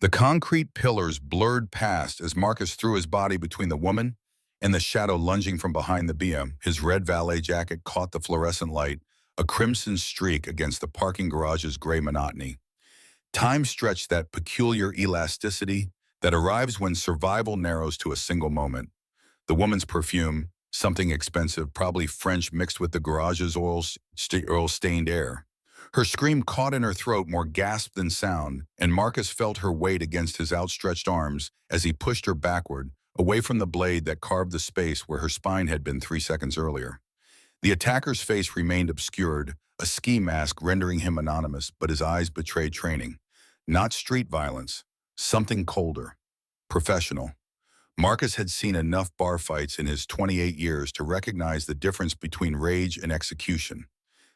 The concrete pillars blurred past as Marcus threw his body between the woman and the shadow lunging from behind the BM. His red valet jacket caught the fluorescent light, a crimson streak against the parking garage's gray monotony. Time stretched that peculiar elasticity that arrives when survival narrows to a single moment. The woman's perfume, something expensive, probably French mixed with the garage's oil-stained air. Her scream caught in her throat more gasp than sound, and Marcus felt her weight against his outstretched arms as he pushed her backward, away from the blade that carved the space where her spine had been 3 seconds earlier. The attacker's face remained obscured, a ski mask rendering him anonymous, but his eyes betrayed training. Not street violence, something colder. Professional. Marcus had seen enough bar fights in his 28 years to recognize the difference between rage and execution.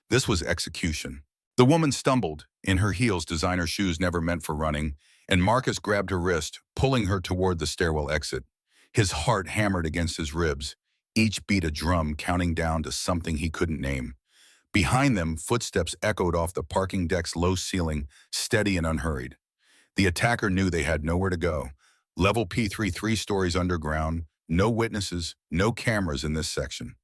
This was execution. The woman stumbled, in her heels, designer shoes never meant for running, and Marcus grabbed her wrist, pulling her toward the stairwell exit. His heart hammered against his ribs, each beat a drum counting down to something he couldn't name. Behind them, footsteps echoed off the parking deck's low ceiling, steady and unhurried. The attacker knew they had nowhere to go. Level P3, 3 stories underground, no witnesses, no cameras in this section.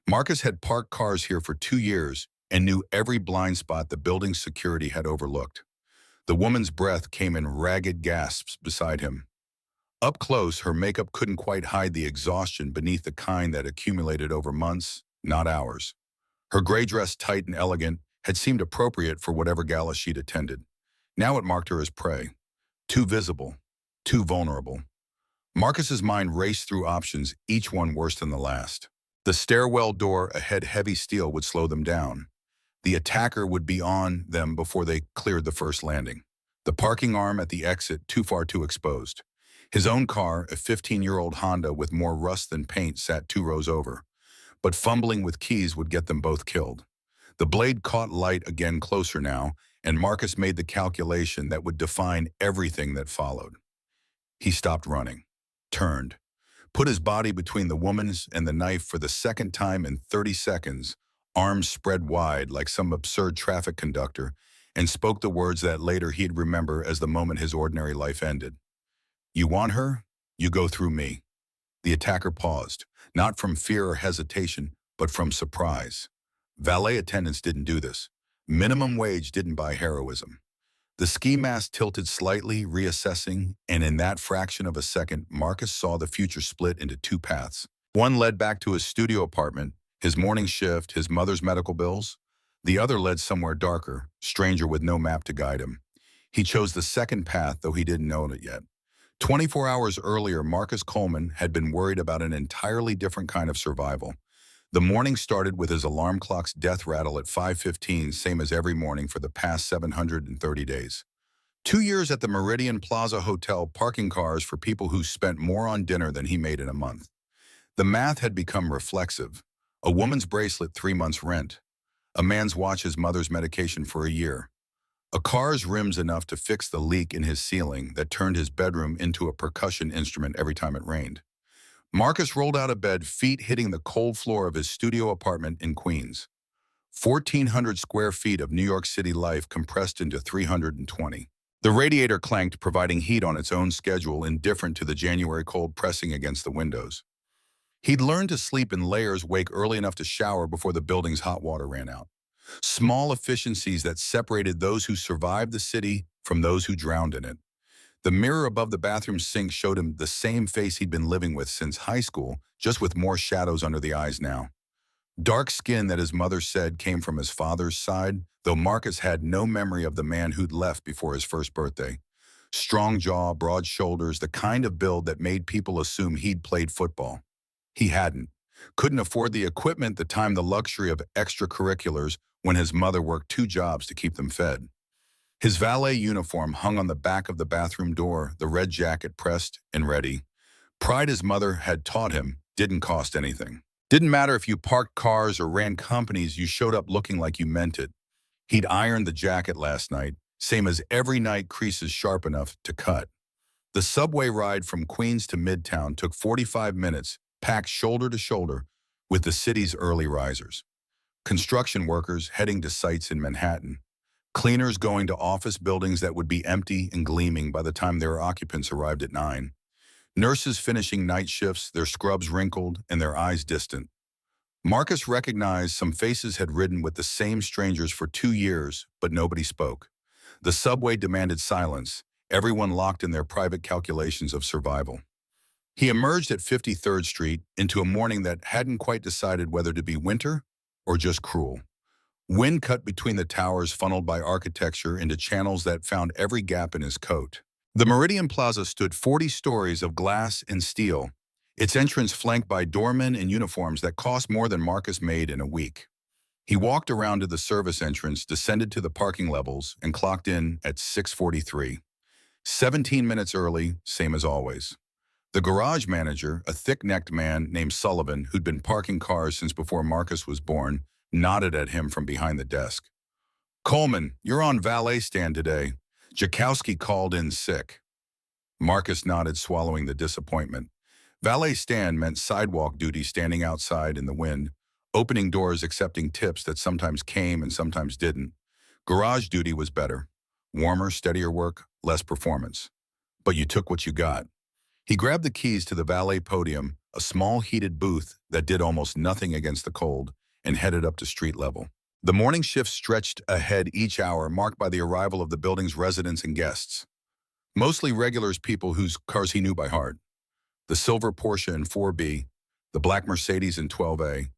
Marcus had parked cars here for 2 years and knew every blind spot the building's security had overlooked. The woman's breath came in ragged gasps beside him. Up close, her makeup couldn't quite hide the exhaustion beneath the kind that accumulated over months, not hours. Her gray dress, tight and elegant, had seemed appropriate for whatever gala she'd attended. Now it marked her as prey. Too visible, too vulnerable. Marcus's mind raced through options, each one worse than the last. The stairwell door ahead, heavy steel, would slow them down. The attacker would be on them before they cleared the first landing. The parking arm at the exit, too far, too exposed. His own car, a 15-year-old Honda with more rust than paint, sat 2 rows over. But fumbling with keys would get them both killed. The blade caught light again, closer now, and Marcus made the calculation that would define everything that followed. He stopped running, turned, put his body between the woman's and the knife for the second time in 30 seconds, arms spread wide like some absurd traffic conductor, and spoke the words that later he'd remember as the moment his ordinary life ended. "You want her? You go through me." The attacker paused, not from fear or hesitation, but from surprise. Valet attendants didn't do this. Minimum wage didn't buy heroism. The ski mask tilted slightly, reassessing, and in that fraction of a second, Marcus saw the future split into 2 paths. One led back to his studio apartment, his morning shift, his mother's medical bills. The other led somewhere darker, stranger with no map to guide him. He chose the second path, though he didn't know it yet. 24 hours earlier, Marcus Coleman had been worried about an entirely different kind of survival. The morning started with his alarm clock's death rattle at 5:15, same as every morning for the past 730 days. 2 years at the Meridian Plaza Hotel, parking cars for people who spent more on dinner than he made in a month. The math had become reflexive. A woman's bracelet, 3 months' rent. A man's watch, his mother's medication for a year. A car's rims enough to fix the leak in his ceiling that turned his bedroom into a percussion instrument every time it rained. Marcus rolled out of bed, feet hitting the cold floor of his studio apartment in Queens. 1,400 square feet of New York City life compressed into 320. The radiator clanked, providing heat on its own schedule, indifferent to the January cold pressing against the windows. He'd learned to sleep in layers, wake early enough to shower before the building's hot water ran out. Small efficiencies that separated those who survived the city from those who drowned in it. The mirror above the bathroom sink showed him the same face he'd been living with since high school, just with more shadows under the eyes now. Dark skin that his mother said came from his father's side, though Marcus had no memory of the man who'd left before his first birthday. Strong jaw, broad shoulders, the kind of build that made people assume he'd played football. He hadn't. Couldn't afford the equipment, the time, the luxury of extracurriculars when his mother worked 2 jobs to keep them fed. His valet uniform hung on the back of the bathroom door, the red jacket pressed and ready. Pride his mother had taught him didn't cost anything. Didn't matter if you parked cars or ran companies, you showed up looking like you meant it. He'd ironed the jacket last night, same as every night, creases sharp enough to cut. The subway ride from Queens to Midtown took 45 minutes, packed shoulder to shoulder with the city's early risers. Construction workers heading to sites in Manhattan. Cleaners going to office buildings that would be empty and gleaming by the time their occupants arrived at 9. Nurses finishing night shifts, their scrubs wrinkled and their eyes distant. Marcus recognized some faces had ridden with the same strangers for 2 years, but nobody spoke. The subway demanded silence, everyone locked in their private calculations of survival. He emerged at 53rd Street into a morning that hadn't quite decided whether to be winter or just cruel. Wind cut between the towers funneled by architecture into channels that found every gap in his coat. The Meridian Plaza stood 40 stories of glass and steel, its entrance flanked by doormen in uniforms that cost more than Marcus made in a week. He walked around to the service entrance, descended to the parking levels, and clocked in at 6:43. 17 minutes early, same as always. The garage manager, a thick-necked man named Sullivan, who'd been parking cars since before Marcus was born, nodded at him from behind the desk. "Coleman, you're on valet stand today. Jakowski called in sick." Marcus nodded, swallowing the disappointment. Valet stand meant sidewalk duty, standing outside in the wind, opening doors, accepting tips that sometimes came and sometimes didn't. Garage duty was better. Warmer, steadier work, less performance. But you took what you got. He grabbed the keys to the valet podium, a small heated booth that did almost nothing against the cold, and headed up to street level. The morning shift stretched ahead each hour, marked by the arrival of the building's residents and guests. Mostly regulars, people whose cars he knew by heart. The silver Porsche in 4B, the black Mercedes in 12A,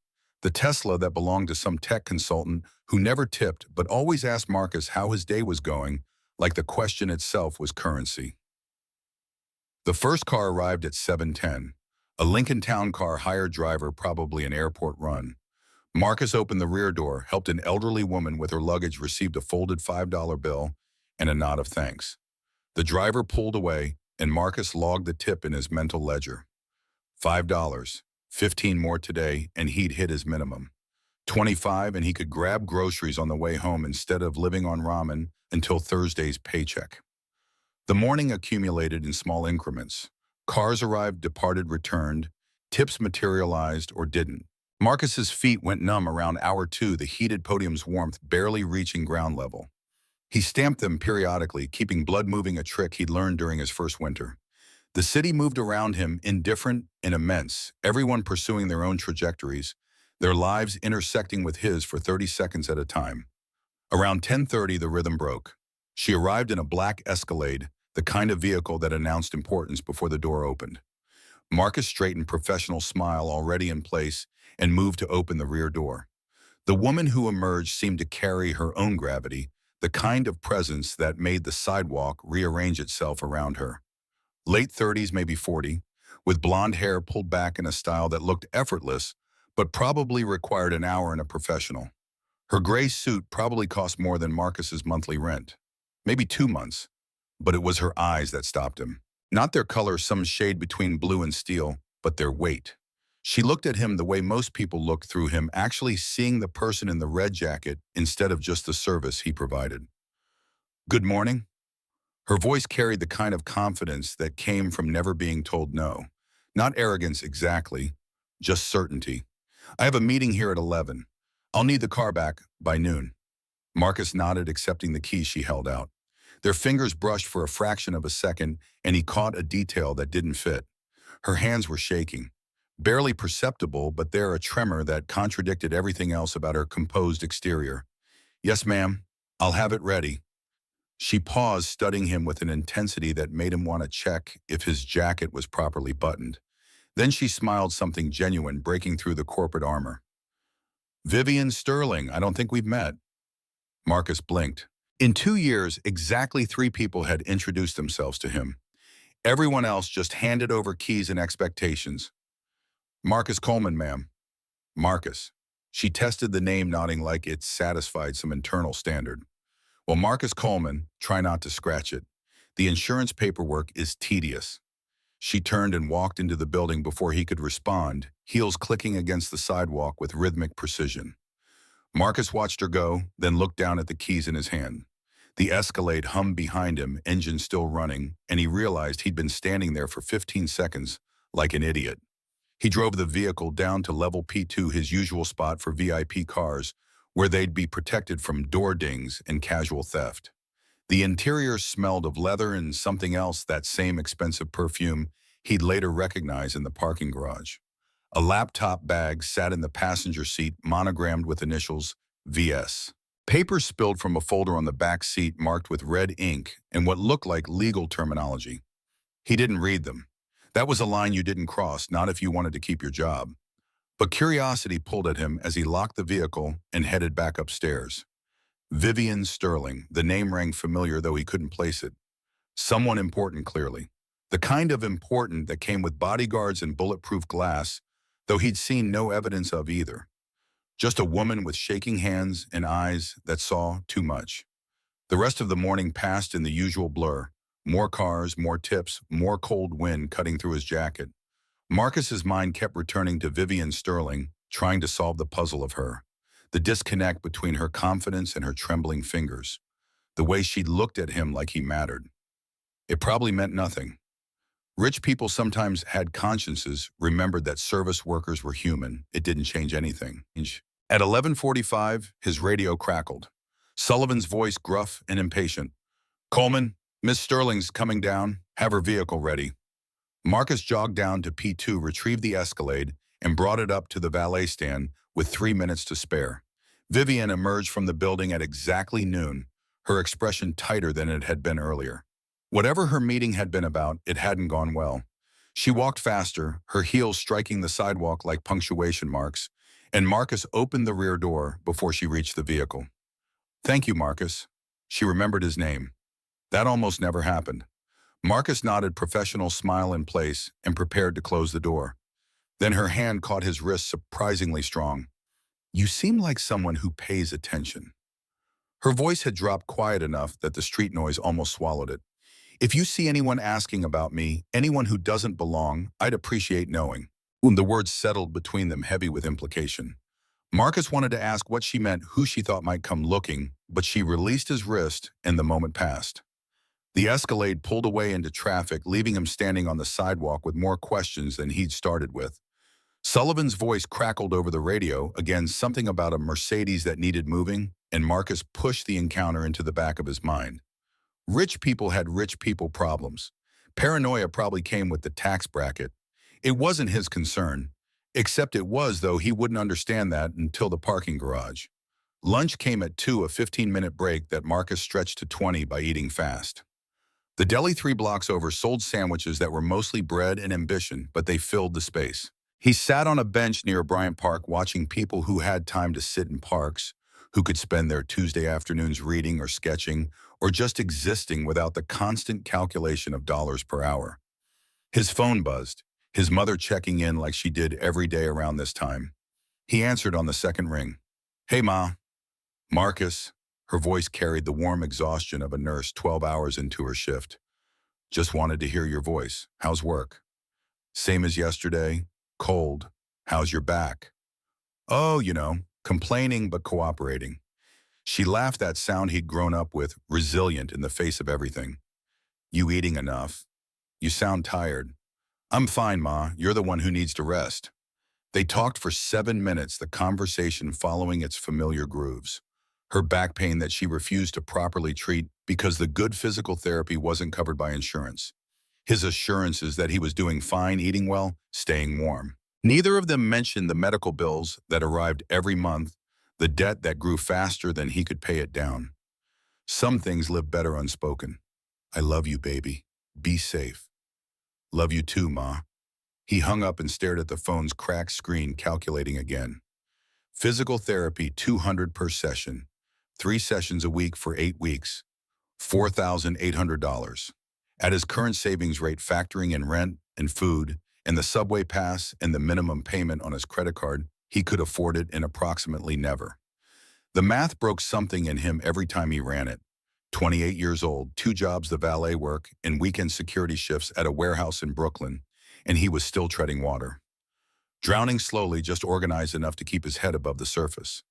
the Tesla that belonged to some tech consultant who never tipped but always asked Marcus how his day was going, like the question itself was currency. The first car arrived at 7:10, a Lincoln Town Car hired driver, probably an airport run. Marcus opened the rear door, helped an elderly woman with her luggage, received a folded $5 bill and a nod of thanks. The driver pulled away, and Marcus logged the tip in his mental ledger. $5, 15 more today, and he'd hit his minimum. 25, and he could grab groceries on the way home instead of living on ramen until Thursday's paycheck. The morning accumulated in small increments. Cars arrived, departed, returned. Tips materialized or didn't. Marcus's feet went numb around hour 2, the heated podium's warmth barely reaching ground level. He stamped them periodically, keeping blood moving, a trick he'd learned during his first winter. The city moved around him, indifferent and immense, everyone pursuing their own trajectories, their lives intersecting with his for 30 seconds at a time. Around 10:30, the rhythm broke. She arrived in a black Escalade, the kind of vehicle that announced importance before the door opened. Marcus straightened, professional smile already in place, and moved to open the rear door. The woman who emerged seemed to carry her own gravity, the kind of presence that made the sidewalk rearrange itself around her. Late 30s, maybe 40, with blonde hair pulled back in a style that looked effortless, but probably required an hour in a professional. Her gray suit probably cost more than Marcus's monthly rent. Maybe 2 months. But it was her eyes that stopped him. Not their color, some shade between blue and steel, but their weight. She looked at him the way most people look through him, actually seeing the person in the red jacket instead of just the service he provided. "Good morning." Her voice carried the kind of confidence that came from never being told no. Not arrogance exactly, just certainty. "I have a meeting here at 11. I'll need the car back by noon." Marcus nodded, accepting the key she held out. Their fingers brushed for a fraction of a second, and he caught a detail that didn't fit. Her hands were shaking. Barely perceptible, but there a tremor that contradicted everything else about her composed exterior. "Yes, ma'am. I'll have it ready." She paused, studying him with an intensity that made him want to check if his jacket was properly buttoned. Then she smiled, something genuine breaking through the corporate armor. "Vivian Sterling, I don't think we've met." Marcus blinked. In 2 years, exactly 3 people had introduced themselves to him. Everyone else just handed over keys and expectations. "Marcus Coleman, ma'am." "Marcus." She tested the name, nodding like it satisfied some internal standard. "Well, Marcus Coleman, try not to scratch it. The insurance paperwork is tedious." She turned and walked into the building before he could respond, heels clicking against the sidewalk with rhythmic precision. Marcus watched her go, then looked down at the keys in his hand. The Escalade hummed behind him, engine still running, and he realized he'd been standing there for 15 seconds, like an idiot. He drove the vehicle down to level P2, his usual spot for VIP cars, where they'd be protected from door dings and casual theft. The interior smelled of leather and something else, that same expensive perfume he'd later recognize in the parking garage. A laptop bag sat in the passenger seat, monogrammed with initials VS. Paper spilled from a folder on the back seat marked with red ink and what looked like legal terminology. He didn't read them. That was a line you didn't cross, not if you wanted to keep your job. But curiosity pulled at him as he locked the vehicle and headed back upstairs. Vivian Sterling, the name rang familiar though he couldn't place it. Someone important, clearly. The kind of important that came with bodyguards and bulletproof glass, though he'd seen no evidence of either. Just a woman with shaking hands and eyes that saw too much. The rest of the morning passed in the usual blur. More cars, more tips, more cold wind cutting through his jacket. Marcus's mind kept returning to Vivian Sterling, trying to solve the puzzle of her. The disconnect between her confidence and her trembling fingers. The way she looked at him like he mattered. It probably meant nothing. Rich people sometimes had consciences, remembered that service workers were human. It didn't change anything. At 11:45, his radio crackled. Sullivan's voice gruff and impatient. "Coleman, Miss Sterling's coming down. Have her vehicle ready." Marcus jogged down to P2, retrieved the Escalade, and brought it up to the valet stand with 3 minutes to spare. Vivian emerged from the building at exactly noon, her expression tighter than it had been earlier. Whatever her meeting had been about, it hadn't gone well. She walked faster, her heels striking the sidewalk like punctuation marks, and Marcus opened the rear door before she reached the vehicle. "Thank you, Marcus." She remembered his name. That almost never happened. Marcus nodded, professional smile in place, and prepared to close the door. Then her hand caught his wrist, surprisingly strong. "You seem like someone who pays attention." Her voice had dropped quiet enough that the street noise almost swallowed it. "If you see anyone asking about me, anyone who doesn't belong, I'd appreciate knowing." The words settled between them, heavy with implication. Marcus wanted to ask what she meant, who she thought might come looking, but she released his wrist, and the moment passed. The Escalade pulled away into traffic, leaving him standing on the sidewalk with more questions than he'd started with. Sullivan's voice crackled over the radio, again something about a Mercedes that needed moving, and Marcus pushed the encounter into the back of his mind. Rich people had rich people problems. Paranoia probably came with the tax bracket. It wasn't his concern, except it was, though he wouldn't understand that until the parking garage. Lunch came at 2, a 15-minute break that Marcus stretched to 20 by eating fast. The deli 3 blocks over sold sandwiches that were mostly bread and ambition, but they filled the space. He sat on a bench near Bryant Park watching people who had time to sit in parks, who could spend their Tuesday afternoons reading or sketching, or just existing without the constant calculation of dollars per hour. His phone buzzed, his mother checking in like she did every day around this time. He answered on the second ring. "Hey, Ma." "Marcus." Her voice carried the warm exhaustion of a nurse 12 hours into her shift. "Just wanted to hear your voice. How's work?" "Same as yesterday. Cold. How's your back?" "Oh, complaining but cooperating." She laughed, that sound he'd grown up with, resilient in the face of everything. "You eating enough? You sound tired." "I'm fine, Ma. You're the one who needs to rest." They talked for 7 minutes, the conversation following its familiar grooves. Her back pain that she refused to properly treat because the good physical therapy wasn't covered by insurance. His assurances that he was doing fine, eating well, staying warm. Neither of them mentioned the medical bills that arrived every month, the debt that grew faster than he could pay it down. Some things live better unspoken. "I love you, baby. Be safe." "Love you too, Ma." He hung up and stared at the phone's cracked screen, calculating again. Physical therapy, $200 per session. 3 sessions a week for 8 weeks. $4,800. At his current savings rate, factoring in rent and food and the subway pass and the minimum payment on his credit card, he could afford it in approximately never. The math broke something in him every time he ran it. 28 years old, 2 jobs, the valet work, and weekend security shifts at a warehouse in Brooklyn, and he was still treading water. Drowning slowly, just organized enough to keep his head above the surface.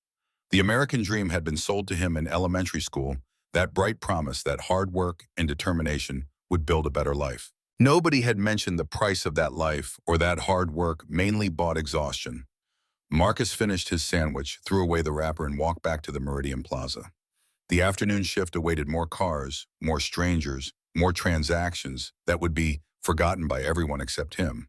The American dream had been sold to him in elementary school, that bright promise that hard work and determination would build a better life. Nobody had mentioned the price of that life or that hard work, mainly bought exhaustion. Marcus finished his sandwich, threw away the wrapper, and walked back to the Meridian Plaza. The afternoon shift awaited more cars, more strangers, more transactions that would be forgotten by everyone except him.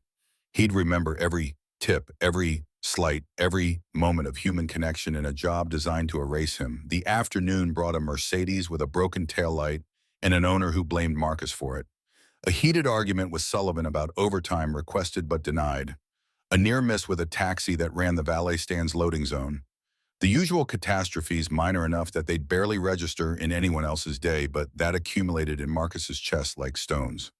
He'd remember every tip, every slight, every moment of human connection in a job designed to erase him. The afternoon brought a Mercedes with a broken taillight and an owner who blamed Marcus for it. A heated argument with Sullivan about overtime requested but denied. A near miss with a taxi that ran the valet stand's loading zone. The usual catastrophes minor enough that they'd barely register in anyone else's day, but that accumulated in Marcus's chest like stones.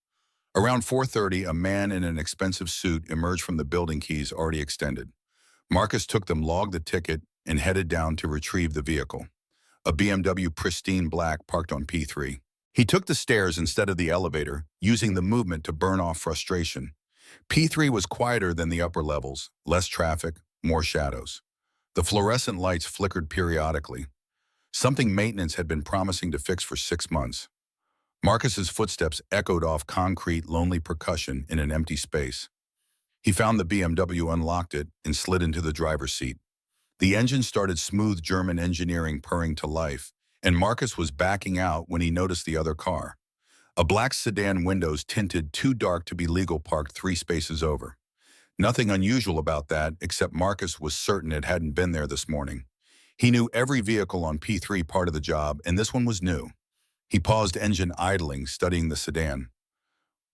Around 4:30, a man in an expensive suit emerged from the building, keys already extended. Marcus took them, logged the ticket, and headed down to retrieve the vehicle. A BMW pristine black parked on P3. He took the stairs instead of the elevator, using the movement to burn off frustration. P3 was quieter than the upper levels, less traffic, more shadows. The fluorescent lights flickered periodically, something maintenance had been promising to fix for 6 months. Marcus's footsteps echoed off concrete, lonely percussion in an empty space. He found the BMW, unlocked it, and slid into the driver's seat. The engine started, smooth German engineering purring to life, and Marcus was backing out when he noticed the other car. A black sedan, windows tinted too dark to be legal, parked 3 spaces over. Nothing unusual about that, except Marcus was certain it hadn't been there this morning. He knew every vehicle on P3 part of the job, and this one was new. He paused, engine idling, studying the sedan.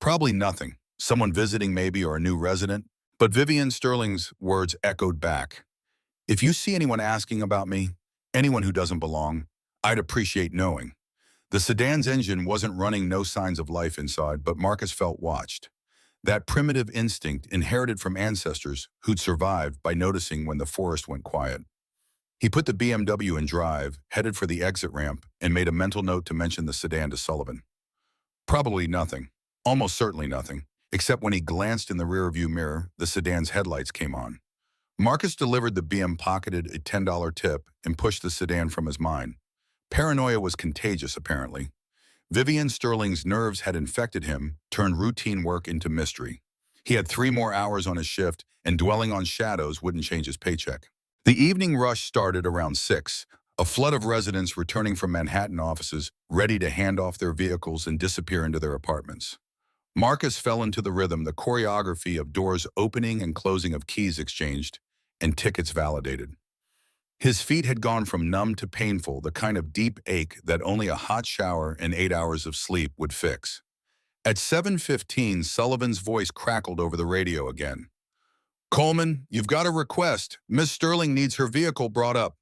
Probably nothing. Someone visiting maybe, or a new resident. But Vivian Sterling's words echoed back. If you see anyone asking about me, anyone who doesn't belong, I'd appreciate knowing. The sedan's engine wasn't running, no signs of life inside, but Marcus felt watched. That primitive instinct inherited from ancestors who'd survived by noticing when the forest went quiet. He put the BMW in drive, headed for the exit ramp, and made a mental note to mention the sedan to Sullivan. Probably nothing. Almost certainly nothing. Except when he glanced in the rearview mirror, the sedan's headlights came on. Marcus delivered the BM, pocketed a $10 tip, and pushed the sedan from his mind. Paranoia was contagious, apparently. Vivian Sterling's nerves had infected him, turned routine work into mystery. He had 3 more hours on his shift, and dwelling on shadows wouldn't change his paycheck. The evening rush started around 6, a flood of residents returning from Manhattan offices, ready to hand off their vehicles and disappear into their apartments. Marcus fell into the rhythm, the choreography of doors opening and closing, of keys exchanged, and tickets validated. His feet had gone from numb to painful, the kind of deep ache that only a hot shower and 8 hours of sleep would fix. At 7:15, Sullivan's voice crackled over the radio again. "Coleman, you've got a request. Miss Sterling needs her vehicle brought up."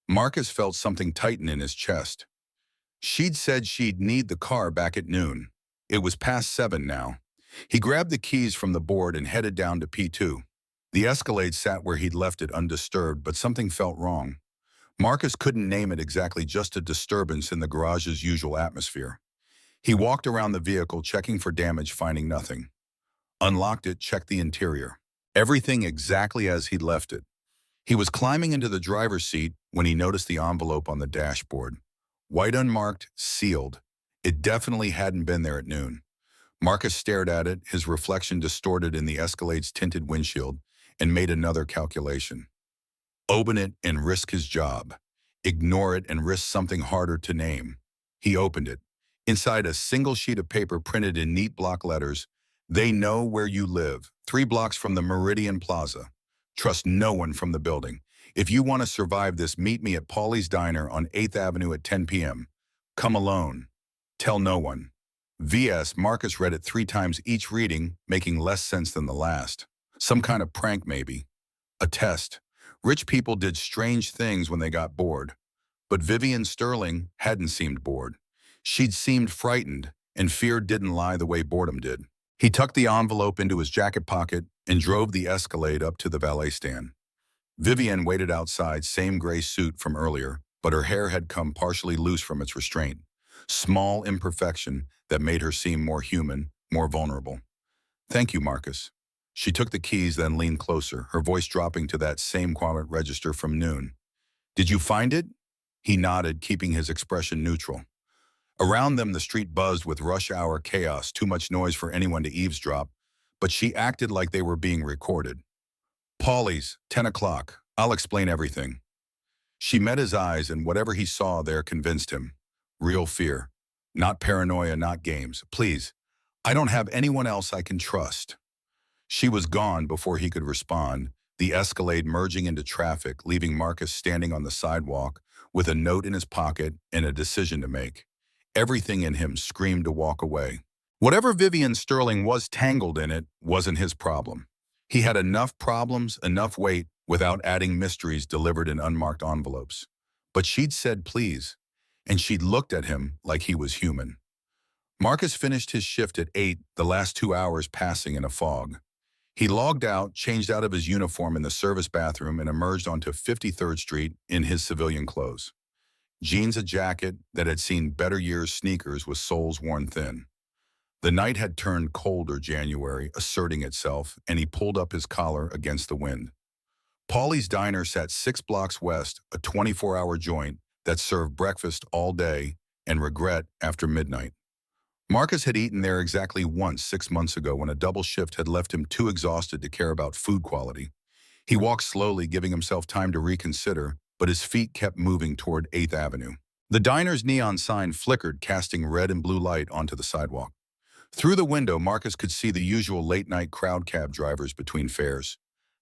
Marcus felt something tighten in his chest. She'd said she'd need the car back at noon. It was past 7 now. He grabbed the keys from the board and headed down to P2. The Escalade sat where he'd left it, undisturbed, but something felt wrong. Marcus couldn't name it exactly, just a disturbance in the garage's usual atmosphere. He walked around the vehicle, checking for damage, finding nothing. Unlocked it, checked the interior. Everything exactly as he'd left it. He was climbing into the driver's seat when he noticed the envelope on the dashboard. White, unmarked, sealed. It definitely hadn't been there at noon. Marcus stared at it, his reflection distorted in the Escalade's tinted windshield, and made another calculation. Open it and risk his job. Ignore it and risk something harder to name. He opened it. Inside, a single sheet of paper printed in neat block letters. "They know where you live. 3 blocks from the Meridian Plaza. Trust no one from the building. If you want to survive this, meet me at Paulie's Diner on 8th Avenue at 10 p.m. Come alone. Tell no one." VS. Marcus read it 3 times, each reading making less sense than the last. Some kind of prank, maybe. A test. Rich people did strange things when they got bored. But Vivian Sterling hadn't seemed bored. She'd seemed frightened, and fear didn't lie the way boredom did. He tucked the envelope into his jacket pocket and drove the Escalade up to the valet stand. Vivian waited outside, same gray suit from earlier, but her hair had come partially loose from its restraint. Small imperfection that made her seem more human, more vulnerable. "Thank you, Marcus." She took the keys, then leaned closer, her voice dropping to that same quiet register from noon. "Did you find it?" He nodded, keeping his expression neutral. Around them, the street buzzed with rush hour chaos, too much noise for anyone to eavesdrop, but she acted like they were being recorded. Paulie's, 10 o'clock. I'll explain everything. She met his eyes, and whatever he saw there convinced him. Real fear. Not paranoia, not games. Please, I don't have anyone else I can trust. She was gone before he could respond, the Escalade merging into traffic, leaving Marcus standing on the sidewalk with a note in his pocket and a decision to make. Everything in him screamed to walk away. Whatever Vivian Sterling was tangled in it wasn't his problem. He had enough problems, enough weight, without adding mysteries delivered in unmarked envelopes. But she'd said please, and she'd looked at him like he was human. Marcus finished his shift at 8, the last 2 hours passing in a fog. He logged out, changed out of his uniform in the service bathroom, and emerged onto 53rd Street in his civilian clothes. Jeans, a jacket that had seen better years, sneakers with soles worn thin. The night had turned colder January, asserting itself, and he pulled up his collar against the wind. Paulie's Diner sat 6 blocks west, a 24-hour joint that served breakfast all day and regret after midnight. Marcus had eaten there exactly once 6 months ago when a double shift had left him too exhausted to care about food quality. He walked slowly, giving himself time to reconsider, but his feet kept moving toward 8th Avenue. The diner's neon sign flickered, casting red and blue light onto the sidewalk. Through the window, Marcus could see the usual late-night crowd cab drivers between fares.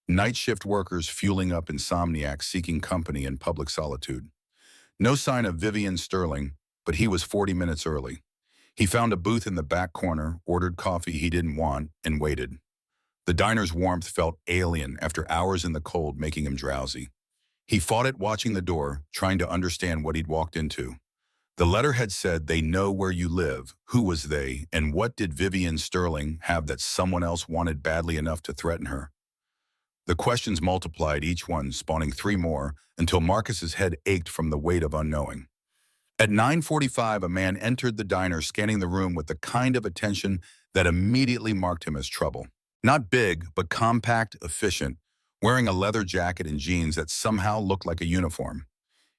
Night shift workers fueling up insomniacs seeking company in public solitude. No sign of Vivian Sterling, but he was 40 minutes early. He found a booth in the back corner, ordered coffee he didn't want, and waited. The diner's warmth felt alien after hours in the cold, making him drowsy. He fought it watching the door, trying to understand what he'd walked into. The letter had said, "They know where you live." Who was they, and what did Vivian Sterling have that someone else wanted badly enough to threaten her? The questions multiplied, each one spawning 3 more, until Marcus's head ached from the weight of unknowing. At 9:45, a man entered the diner, scanning the room with the kind of attention that immediately marked him as trouble. Not big, but compact, efficient, wearing a leather jacket and jeans that somehow looked like a uniform.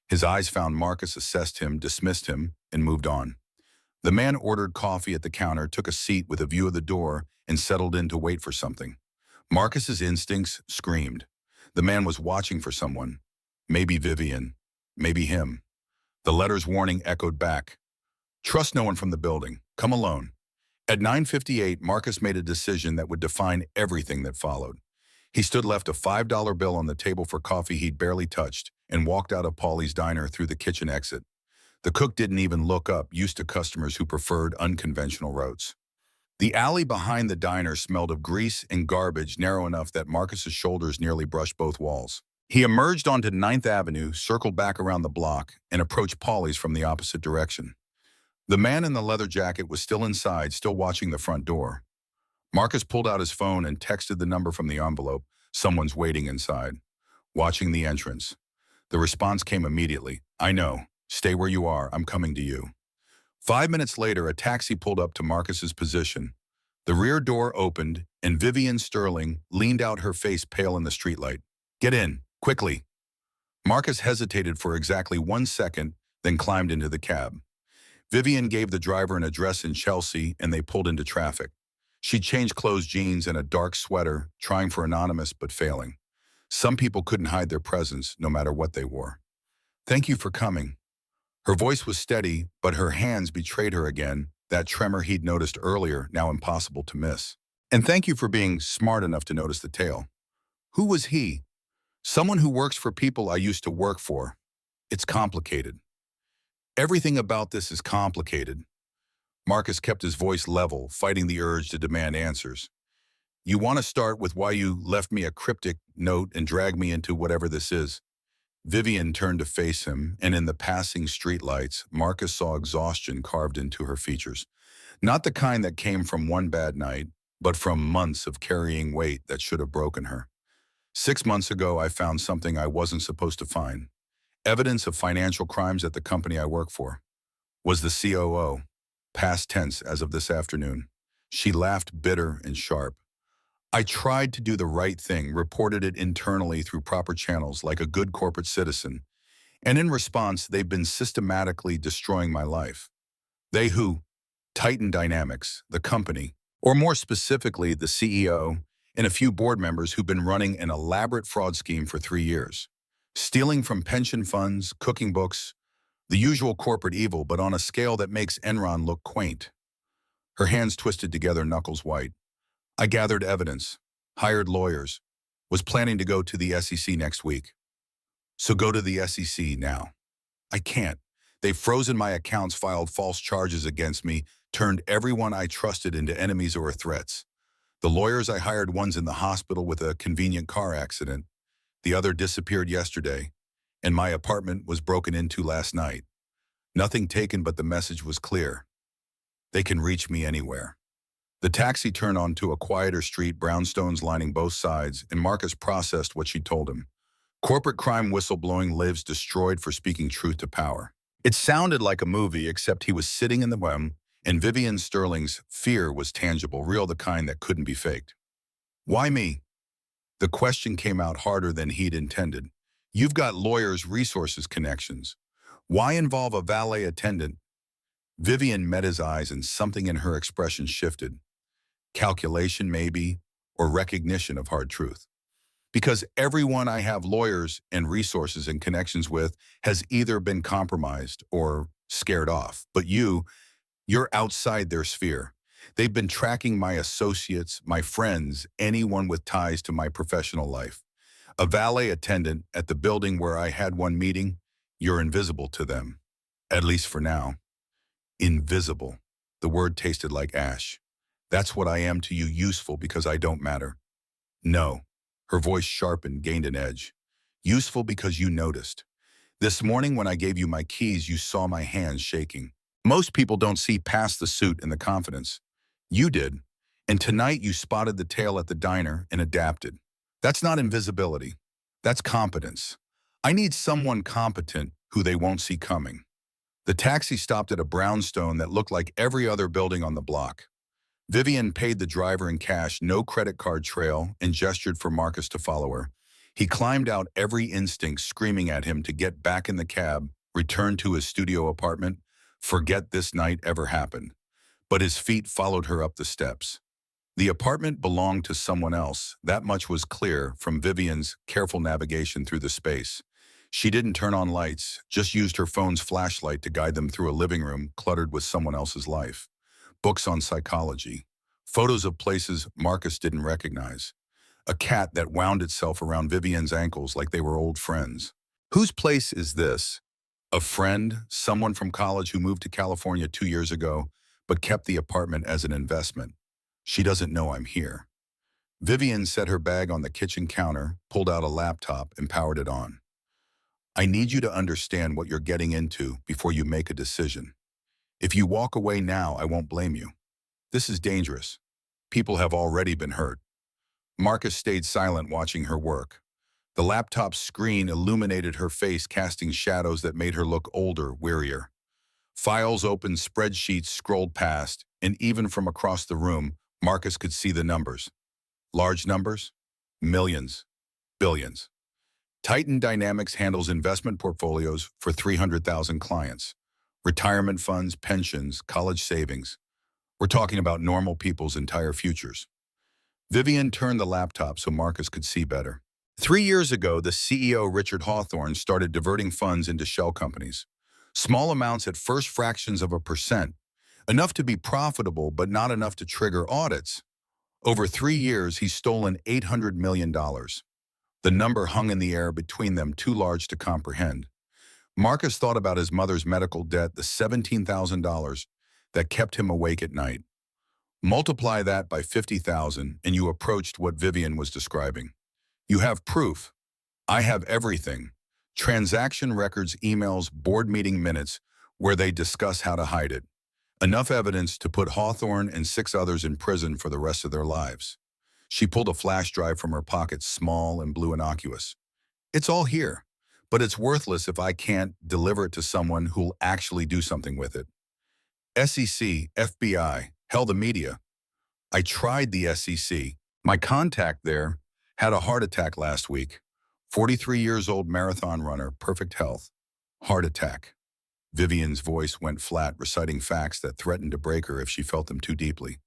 His eyes found Marcus, assessed him, dismissed him, and moved on. The man ordered coffee at the counter, took a seat with a view of the door, and settled in to wait for something. Marcus's instincts screamed. The man was watching for someone. Maybe Vivian. Maybe him. The letter's warning echoed back. Trust no one from the building. Come alone. At 9:58, Marcus made a decision that would define everything that followed. He left a $5 bill on the table for coffee he'd barely touched, and walked out of Paulie's Diner through the kitchen exit. The cook didn't even look up, used to customers who preferred unconventional routes. The alley behind the diner smelled of grease and garbage, narrow enough that Marcus's shoulders nearly brushed both walls. He emerged onto 9th Avenue, circled back around the block, and approached Paulie's from the opposite direction. The man in the leather jacket was still inside, still watching the front door. Marcus pulled out his phone and texted the number from the envelope. Someone's waiting inside. Watching the entrance. The response came immediately. I know. Stay where you are. I'm coming to you. 5 minutes later, a taxi pulled up to Marcus's position. The rear door opened, and Vivian Sterling leaned out, her face pale in the streetlight. Get in, quickly. Marcus hesitated for exactly 1 second, then climbed into the cab. Vivian gave the driver an address in Chelsea, and they pulled into traffic. She changed clothes, jeans, and a dark sweater, trying for anonymous but failing. Some people couldn't hide their presence, no matter what they wore. Thank you for coming. Her voice was steady, but her hands betrayed her again, that tremor he'd noticed earlier, now impossible to miss. And thank you for being smart enough to notice the tail. Who was he? Someone who works for people I used to work for. It's complicated. Everything about this is complicated. Marcus kept his voice level, fighting the urge to demand answers. You want to start with why you left me a cryptic note and drag me into whatever this is? Vivian turned to face him, and in the passing streetlights, Marcus saw exhaustion carved into her features. Not the kind that came from one bad night, but from months of carrying weight that should have broken her. 6 months ago, I found something I wasn't supposed to find. Evidence of financial crimes at the company I work for. Was the COO. Past tense as of this afternoon. She laughed, bitter and sharp. I tried to do the right thing, reported it internally through proper channels like a good corporate citizen. And in response, they've been systematically destroying my life. They who? Titan Dynamics, the company, or more specifically, the CEO, and a few board members who've been running an elaborate fraud scheme for 3 years. Stealing from pension funds, cooking books, the usual corporate evil, but on a scale that makes Enron look quaint. Her hands twisted together, knuckles white. I gathered evidence, hired lawyers, was planning to go to the SEC next week. So go to the SEC now. I can't. They've frozen my accounts, filed false charges against me, turned everyone I trusted into enemies or threats. The lawyers I hired, one's in the hospital with a convenient car accident. The other disappeared yesterday, and my apartment was broken into last night. Nothing taken, but the message was clear. They can reach me anywhere. The taxi turned onto a quieter street, brownstones lining both sides, and Marcus processed what she told him. Corporate crime whistleblowing, lives destroyed for speaking truth to power. It sounded like a movie, except he was sitting in the room, and Vivian Sterling's fear was tangible, real, the kind that couldn't be faked. Why me? The question came out harder than he'd intended. You've got lawyers, resources, connections. Why involve a valet attendant? Vivian met his eyes, and something in her expression shifted. Calculation, maybe, or recognition of hard truth. Because everyone I have lawyers and resources and connections with has either been compromised or scared off. But you're outside their sphere. They've been tracking my associates, my friends, anyone with ties to my professional life. A valet attendant at the building where I had one meeting, you're invisible to them. At least for now. Invisible. The word tasted like ash. That's what I am to you, useful because I don't matter. No. Her voice sharpened, gained an edge. Useful because you noticed. This morning when I gave you my keys, you saw my hands shaking. Most people don't see past the suit and the confidence. You did. And tonight you spotted the tail at the diner and adapted. That's not invisibility. That's competence. I need someone competent who they won't see coming. The taxi stopped at a brownstone that looked like every other building on the block. Vivian paid the driver in cash, no credit card trail, and gestured for Marcus to follow her. He climbed out, every instinct screaming at him to get back in the cab, return to his studio apartment, forget this night ever happened. But his feet followed her up the steps. The apartment belonged to someone else. That much was clear from Vivian's careful navigation through the space. She didn't turn on lights, just used her phone's flashlight to guide them through a living room cluttered with someone else's life. Books on psychology, photos of places Marcus didn't recognize, a cat that wound itself around Vivian's ankles like they were old friends. Whose place is this? A friend, someone from college who moved to California 2 years ago, but kept the apartment as an investment. She doesn't know I'm here. Vivian set her bag on the kitchen counter, pulled out a laptop, and powered it on. I need you to understand what you're getting into before you make a decision. If you walk away now, I won't blame you. This is dangerous. People have already been hurt. Marcus stayed silent, watching her work. The laptop screen illuminated her face, casting shadows that made her look older, wearier. Files opened, spreadsheets scrolled past, and even from across the room, Marcus could see the numbers. Large numbers? Millions. Billions. Titan Dynamics handles investment portfolios for 300,000 clients. Retirement funds, pensions, college savings. We're talking about normal people's entire futures. Vivian turned the laptop so Marcus could see better. 3 years ago, the CEO, Richard Hawthorne, started diverting funds into shell companies. Small amounts, at first fractions of a percent. Enough to be profitable, but not enough to trigger audits. Over 3 years, he's stolen $800 million. The number hung in the air between them, too large to comprehend. Marcus thought about his mother's medical debt, the $17,000 that kept him awake at night. Multiply that by 50,000 and you approached what Vivian was describing. You have proof. I have everything. Transaction records, emails, board meeting minutes where they discuss how to hide it. Enough evidence to put Hawthorne and 6 others in prison for the rest of their lives. She pulled a flash drive from her pocket, small and blue, innocuous. It's all here. But it's worthless if I can't deliver it to someone who'll actually do something with it. SEC, FBI, hell, the media. I tried the SEC. My contact there had a heart attack last week. 43 years old, marathon runner, perfect health. Heart attack. Vivian's voice went flat, reciting facts that threatened to break her if she felt them too deeply.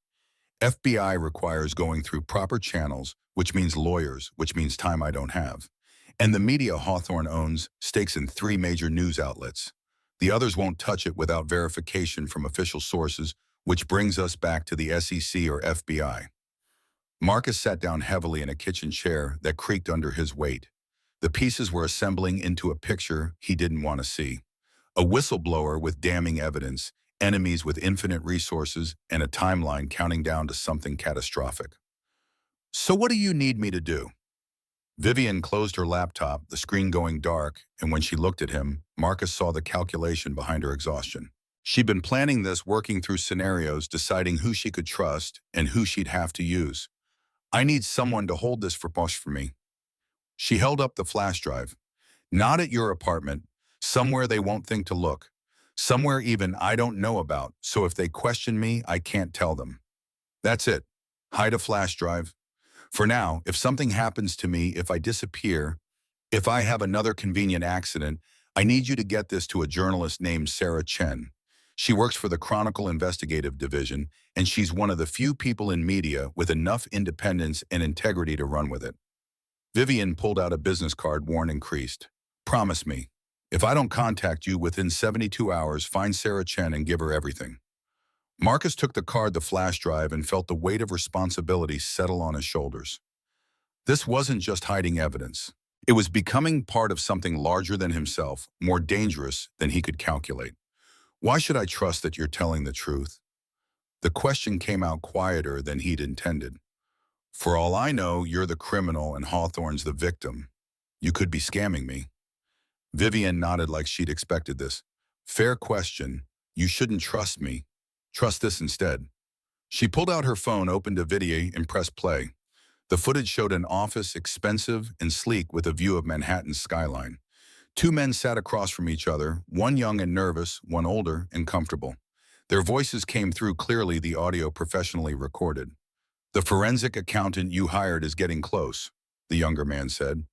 FBI requires going through proper channels, which means lawyers, which means time I don't have. And the media Hawthorne owns stakes in 3 major news outlets. The others won't touch it without verification from official sources, which brings us back to the SEC or FBI. Marcus sat down heavily in a kitchen chair that creaked under his weight. The pieces were assembling into a picture he didn't want to see. A whistleblower with damning evidence, enemies with infinite resources, and a timeline counting down to something catastrophic. So what do you need me to do? Vivian closed her laptop, the screen going dark, and when she looked at him, Marcus saw the calculation behind her exhaustion. She'd been planning this, working through scenarios, deciding who she could trust and who she'd have to use. I need someone to hold this for me. She held up the flash drive. Not at your apartment, somewhere they won't think to look. Somewhere even I don't know about, so if they question me, I can't tell them. That's it. Hide a flash drive. For now, if something happens to me, if I disappear, if I have another convenient accident, I need you to get this to a journalist named Sarah Chen. She works for the Chronicle Investigative Division, and she's one of the few people in media with enough independence and integrity to run with it. Vivian pulled out a business card worn and creased. Promise me, if I don't contact you within 72 hours, find Sarah Chen and give her everything. Marcus took the card, the flash drive, and felt the weight of responsibility settle on his shoulders. This wasn't just hiding evidence. It was becoming part of something larger than himself, more dangerous than he could calculate. Why should I trust that you're telling the truth? The question came out quieter than he'd intended. For all I know, you're the criminal and Hawthorne's the victim. You could be scamming me. Vivian nodded like she'd expected this. Fair question. You shouldn't trust me. Trust this instead. She pulled out her phone, opened a video, and pressed play. The footage showed an office, expensive and sleek, with a view of Manhattan's skyline. 2 men sat across from each other, one young and nervous, one older and comfortable. Their voices came through clearly, the audio professionally recorded. The forensic accountant you hired is getting close, the younger man said.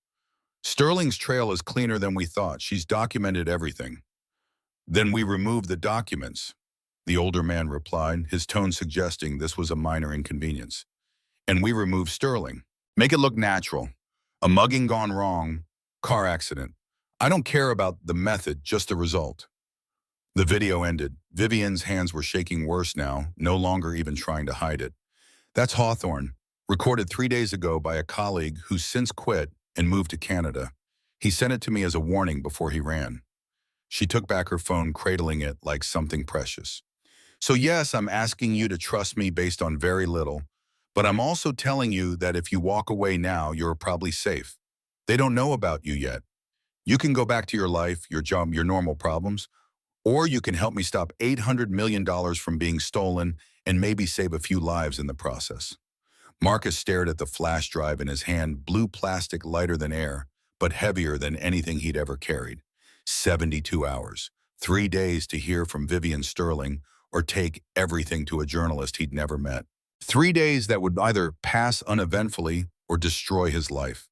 Sterling's trail is cleaner than we thought. She's documented everything. Then we removed the documents, the older man replied, his tone suggesting this was a minor inconvenience. And we removed Sterling. Make it look natural. A mugging gone wrong, car accident. I don't care about the method, just the result. The video ended. Vivian's hands were shaking worse now, no longer even trying to hide it. That's Hawthorne, recorded 3 days ago by a colleague who's since quit and moved to Canada. He sent it to me as a warning before he ran. She took back her phone, cradling it like something precious. So yes, I'm asking you to trust me based on very little, but I'm also telling you that if you walk away now, you're probably safe. They don't know about you yet. You can go back to your life, your job, your normal problems, or you can help me stop $800 million from being stolen and maybe save a few lives in the process. Marcus stared at the flash drive in his hand, blue plastic, lighter than air, but heavier than anything he'd ever carried. 72 hours, 3 days to hear from Vivian Sterling or take everything to a journalist he'd never met. 3 days that would either pass uneventfully or destroy his life.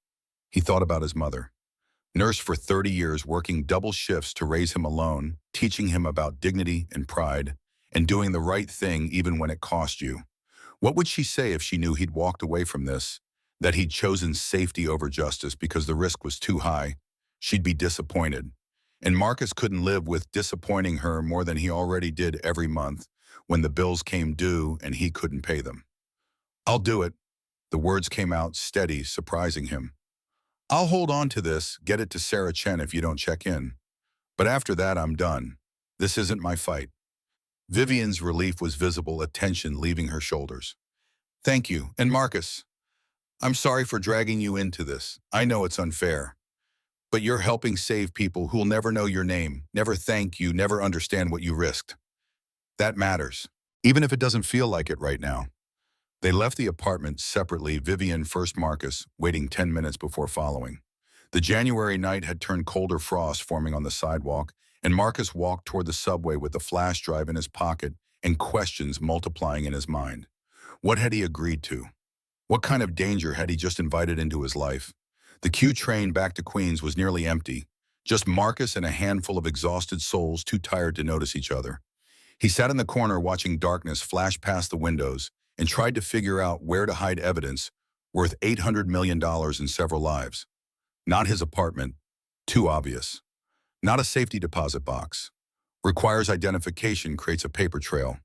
He thought about his mother. Nurse for 30 years, working double shifts to raise him alone, teaching him about dignity and pride, and doing the right thing even when it cost you. What would she say if she knew he'd walked away from this, that he'd chosen safety over justice because the risk was too high? She'd be disappointed. And Marcus couldn't live with disappointing her more than he already did every month when the bills came due and he couldn't pay them. I'll do it. The words came out steady, surprising him. I'll hold on to this, get it to Sarah Chen if you don't check in. But after that, I'm done. This isn't my fight. Vivian's relief was visible, a tension leaving her shoulders. Thank you. And Marcus, I'm sorry for dragging you into this. I know it's unfair. But you're helping save people who'll never know your name, never thank you, never understand what you risked. That matters, even if it doesn't feel like it right now. They left the apartment separately, Vivian first, Marcus waiting 10 minutes before following. The January night had turned colder, frost forming on the sidewalk, and Marcus walked toward the subway with the flash drive in his pocket and questions multiplying in his mind. What had he agreed to? What kind of danger had he just invited into his life? The Q train back to Queens was nearly empty, just Marcus and a handful of exhausted souls too tired to notice each other. He sat in the corner watching darkness flash past the windows, and tried to figure out where to hide evidence worth $800 million in several lives. Not his apartment. Too obvious. Not a safety deposit box. Requires identification, creates a paper trail.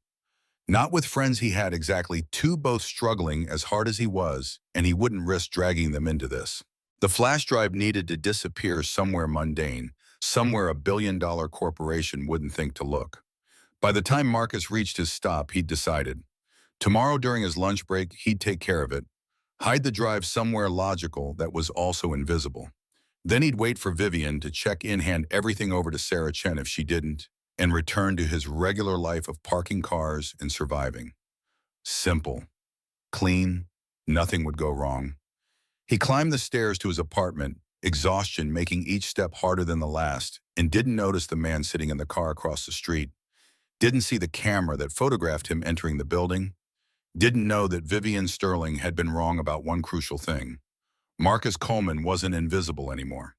Not with friends he had exactly two, both struggling as hard as he was, and he wouldn't risk dragging them into this. The flash drive needed to disappear somewhere mundane, somewhere a billion-dollar corporation wouldn't think to look. By the time Marcus reached his stop, he'd decided. Tomorrow during his lunch break, he'd take care of it. Hide the drive somewhere logical that was also invisible. Then he'd wait for Vivian to check in, hand everything over to Sarah Chen if she didn't, and return to his regular life of parking cars and surviving. Simple. Clean. Nothing would go wrong. He climbed the stairs to his apartment, exhaustion making each step harder than the last, and didn't notice the man sitting in the car across the street. Didn't see the camera that photographed him entering the building. Didn't know that Vivian Sterling had been wrong about one crucial thing. Marcus Coleman wasn't invisible anymore.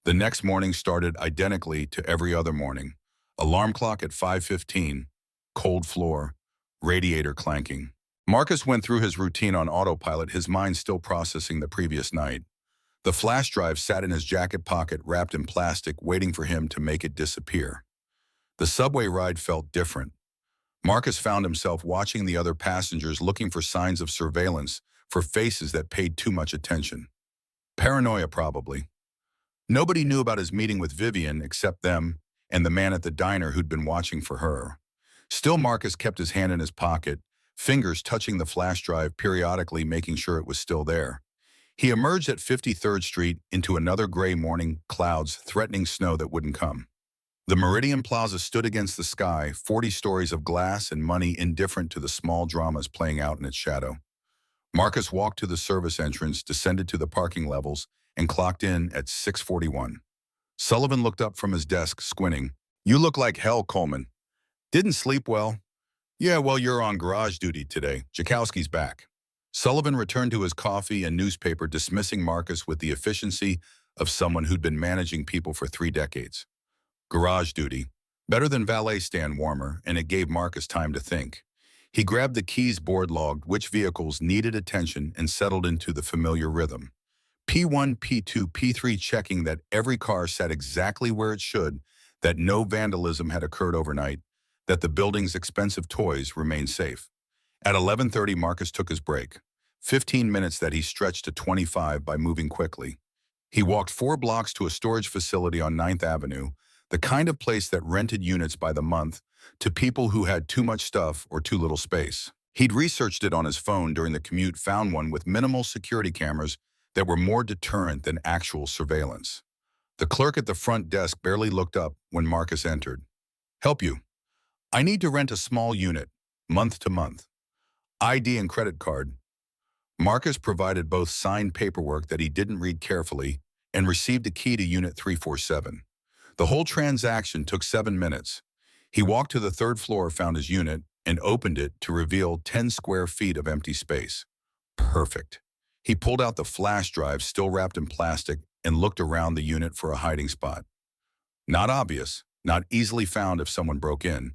The next morning started identically to every other morning. Alarm clock at 5:15, cold floor, radiator clanking. Marcus went through his routine on autopilot, his mind still processing the previous night. The flash drive sat in his jacket pocket, wrapped in plastic, waiting for him to make it disappear. The subway ride felt different. Marcus found himself watching the other passengers, looking for signs of surveillance, for faces that paid too much attention. Paranoia, probably. Nobody knew about his meeting with Vivian except them and the man at the diner who'd been watching for her. Still, Marcus kept his hand in his pocket, fingers touching the flash drive periodically, making sure it was still there. He emerged at 53rd Street into another gray morning, clouds threatening snow that wouldn't come. The Meridian Plaza stood against the sky, 40 stories of glass and money indifferent to the small dramas playing out in its shadow. Marcus walked to the service entrance, descended to the parking levels, and clocked in at 6:41. Sullivan looked up from his desk, squinting. "You look like hell, Coleman. Didn't sleep well?" "Yeah, well, you're on garage duty today. Jakowski's back." Sullivan returned to his coffee and newspaper, dismissing Marcus with the efficiency of someone who'd been managing people for 3 decades. Garage duty. Better than valet stand warmer, and it gave Marcus time to think. He grabbed the keys, board logged which vehicles needed attention, and settled into the familiar rhythm. P1, P2, P3, checking that every car sat exactly where it should, that no vandalism had occurred overnight, that the building's expensive toys remained safe. At 11:30, Marcus took his break. 15 minutes that he stretched to 25 by moving quickly. He walked 4 blocks to a storage facility on 9th Avenue, the kind of place that rented units by the month to people who had too much stuff or too little space. He'd researched it on his phone during the commute, found one with minimal security cameras that were more deterrent than actual surveillance. The clerk at the front desk barely looked up when Marcus entered. "Help you. I need to rent a small unit, month to month. ID and credit card." Marcus provided both signed paperwork that he didn't read carefully and received a key to Unit 347. The whole transaction took 7 minutes. He walked to the 3rd floor, found his unit, and opened it to reveal 10 square feet of empty space. Perfect. He pulled out the flash drive, still wrapped in plastic, and looked around the unit for a hiding spot. Not obvious, not easily found if someone broke in,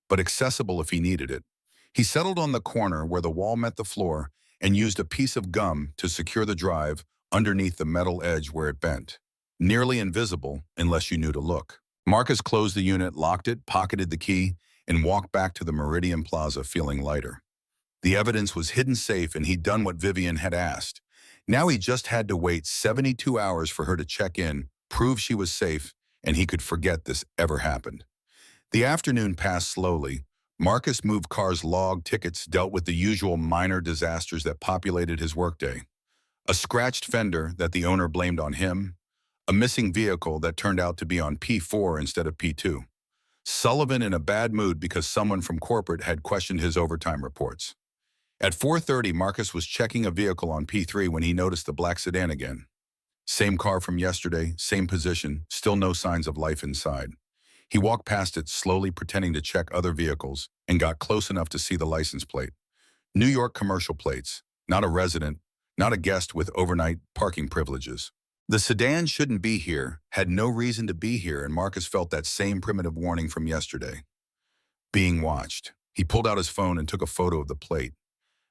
but accessible if he needed it. He settled on the corner where the wall met the floor and used a piece of gum to secure the drive underneath the metal edge where it bent. Nearly invisible unless you knew to look. Marcus closed the unit, locked it, pocketed the key, and walked back to the Meridian Plaza feeling lighter. The evidence was hidden safe, and he'd done what Vivian had asked. Now he just had to wait 72 hours for her to check in, prove she was safe, and he could forget this ever happened. The afternoon passed slowly. Marcus moved cars, logged tickets, dealt with the usual minor disasters that populated his workday. A scratched fender that the owner blamed on him. A missing vehicle that turned out to be on P4 instead of P2. Sullivan in a bad mood because someone from corporate had questioned his overtime reports. At 4:30, Marcus was checking a vehicle on P3 when he noticed the black sedan again. Same car from yesterday, same position, still no signs of life inside. He walked past it, slowly pretending to check other vehicles, and got close enough to see the license plate. New York commercial plates, not a resident, not a guest with overnight parking privileges. The sedan shouldn't be here, had no reason to be here, and Marcus felt that same primitive warning from yesterday. Being watched. He pulled out his phone and took a photo of the plate.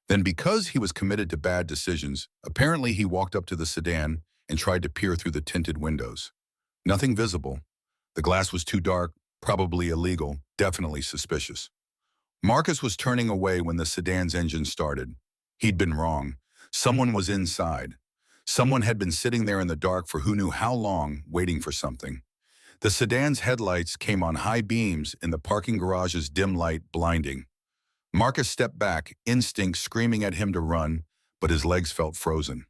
Then because he was committed to bad decisions, apparently he walked up to the sedan and tried to peer through the tinted windows. Nothing visible. The glass was too dark, probably illegal, definitely suspicious. Marcus was turning away when the sedan's engine started. He'd been wrong. Someone was inside. Someone had been sitting there in the dark for who knew how long, waiting for something. The sedan's headlights came on high beams in the parking garage's dim light, blinding. Marcus stepped back, instinct screaming at him to run, but his legs felt frozen.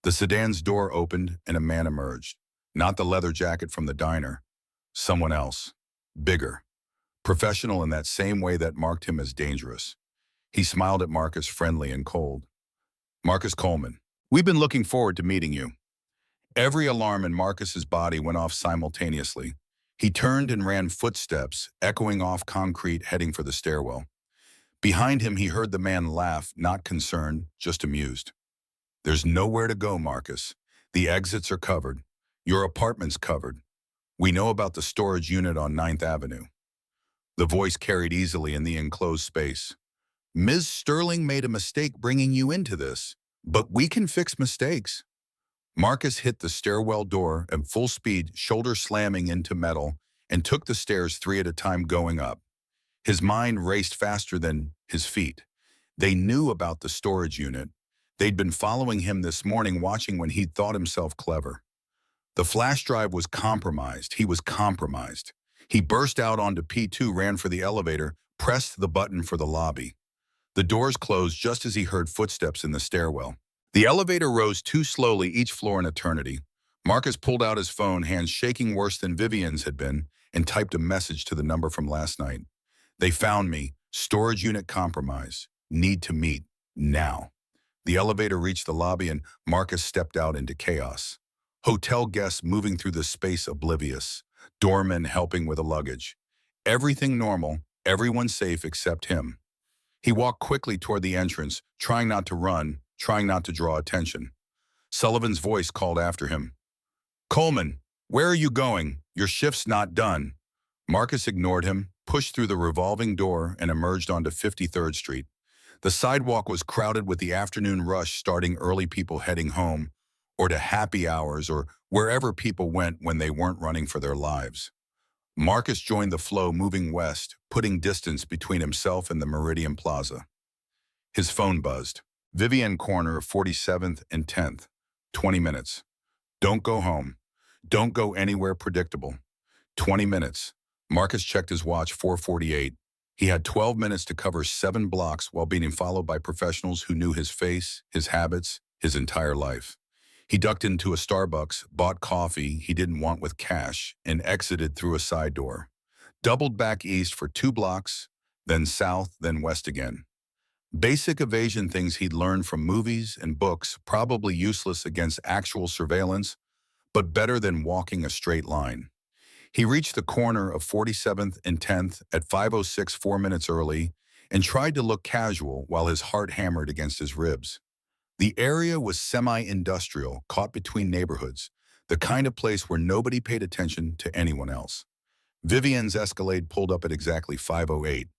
The sedan's door opened and a man emerged. Not the leather jacket from the diner. Someone else. Bigger. Professional in that same way that marked him as dangerous. He smiled at Marcus, friendly and cold. Marcus Coleman, we've been looking forward to meeting you. Every alarm in Marcus's body went off simultaneously. He turned and ran, footsteps echoing off concrete, heading for the stairwell. Behind him, he heard the man laugh, not concerned, just amused. There's nowhere to go, Marcus. The exits are covered. Your apartment's covered. We know about the storage unit on 9th Avenue. The voice carried easily in the enclosed space. Ms. Sterling made a mistake bringing you into this, but we can fix mistakes. Marcus hit the stairwell door at full speed, shoulder slamming into metal, and took the stairs 3 at a time, going up. His mind raced faster than his feet. They knew about the storage unit. They'd been following him this morning, watching when he'd thought himself clever. The flash drive was compromised. He was compromised. He burst out onto P2, ran for the elevator, pressed the button for the lobby. The doors closed just as he heard footsteps in the stairwell. The elevator rose too slowly, each floor an eternity. Marcus pulled out his phone, hands shaking worse than Vivian's had been, and typed a message to the number from last night. They found me. Storage unit compromise. Need to meet. Now. The elevator reached the lobby and Marcus stepped out into chaos. Hotel guests moving through the space oblivious. Doormen helping with the luggage. Everything normal, everyone safe except him. He walked quickly toward the entrance, trying not to run, trying not to draw attention. Sullivan's voice called after him. Coleman, where are you going? Your shift's not done. Marcus ignored him, pushed through the revolving door, and emerged onto 53rd Street. The sidewalk was crowded with the afternoon rush, starting early, people heading home, or to happy hours, or wherever people went when they weren't running for their lives. Marcus joined the flow, moving west, putting distance between himself and the Meridian Plaza. His phone buzzed. Vivian, corner of 47th and 10th. 20 minutes. Don't go home. Don't go anywhere predictable. 20 minutes. Marcus checked his watch, 4:48. He had 12 minutes to cover 7 blocks while being followed by professionals who knew his face, his habits, his entire life. He ducked into a Starbucks, bought coffee he didn't want with cash, and exited through a side door. Doubled back east for 2 blocks, then south, then west again. Basic evasion things he'd learned from movies and books, probably useless against actual surveillance, but better than walking a straight line. He reached the corner of 47th and 10th at 5:06, 4 minutes early, and tried to look casual while his heart hammered against his ribs. The area was semi-industrial, caught between neighborhoods, the kind of place where nobody paid attention to anyone else. Vivian's Escalade pulled up at exactly 5:08.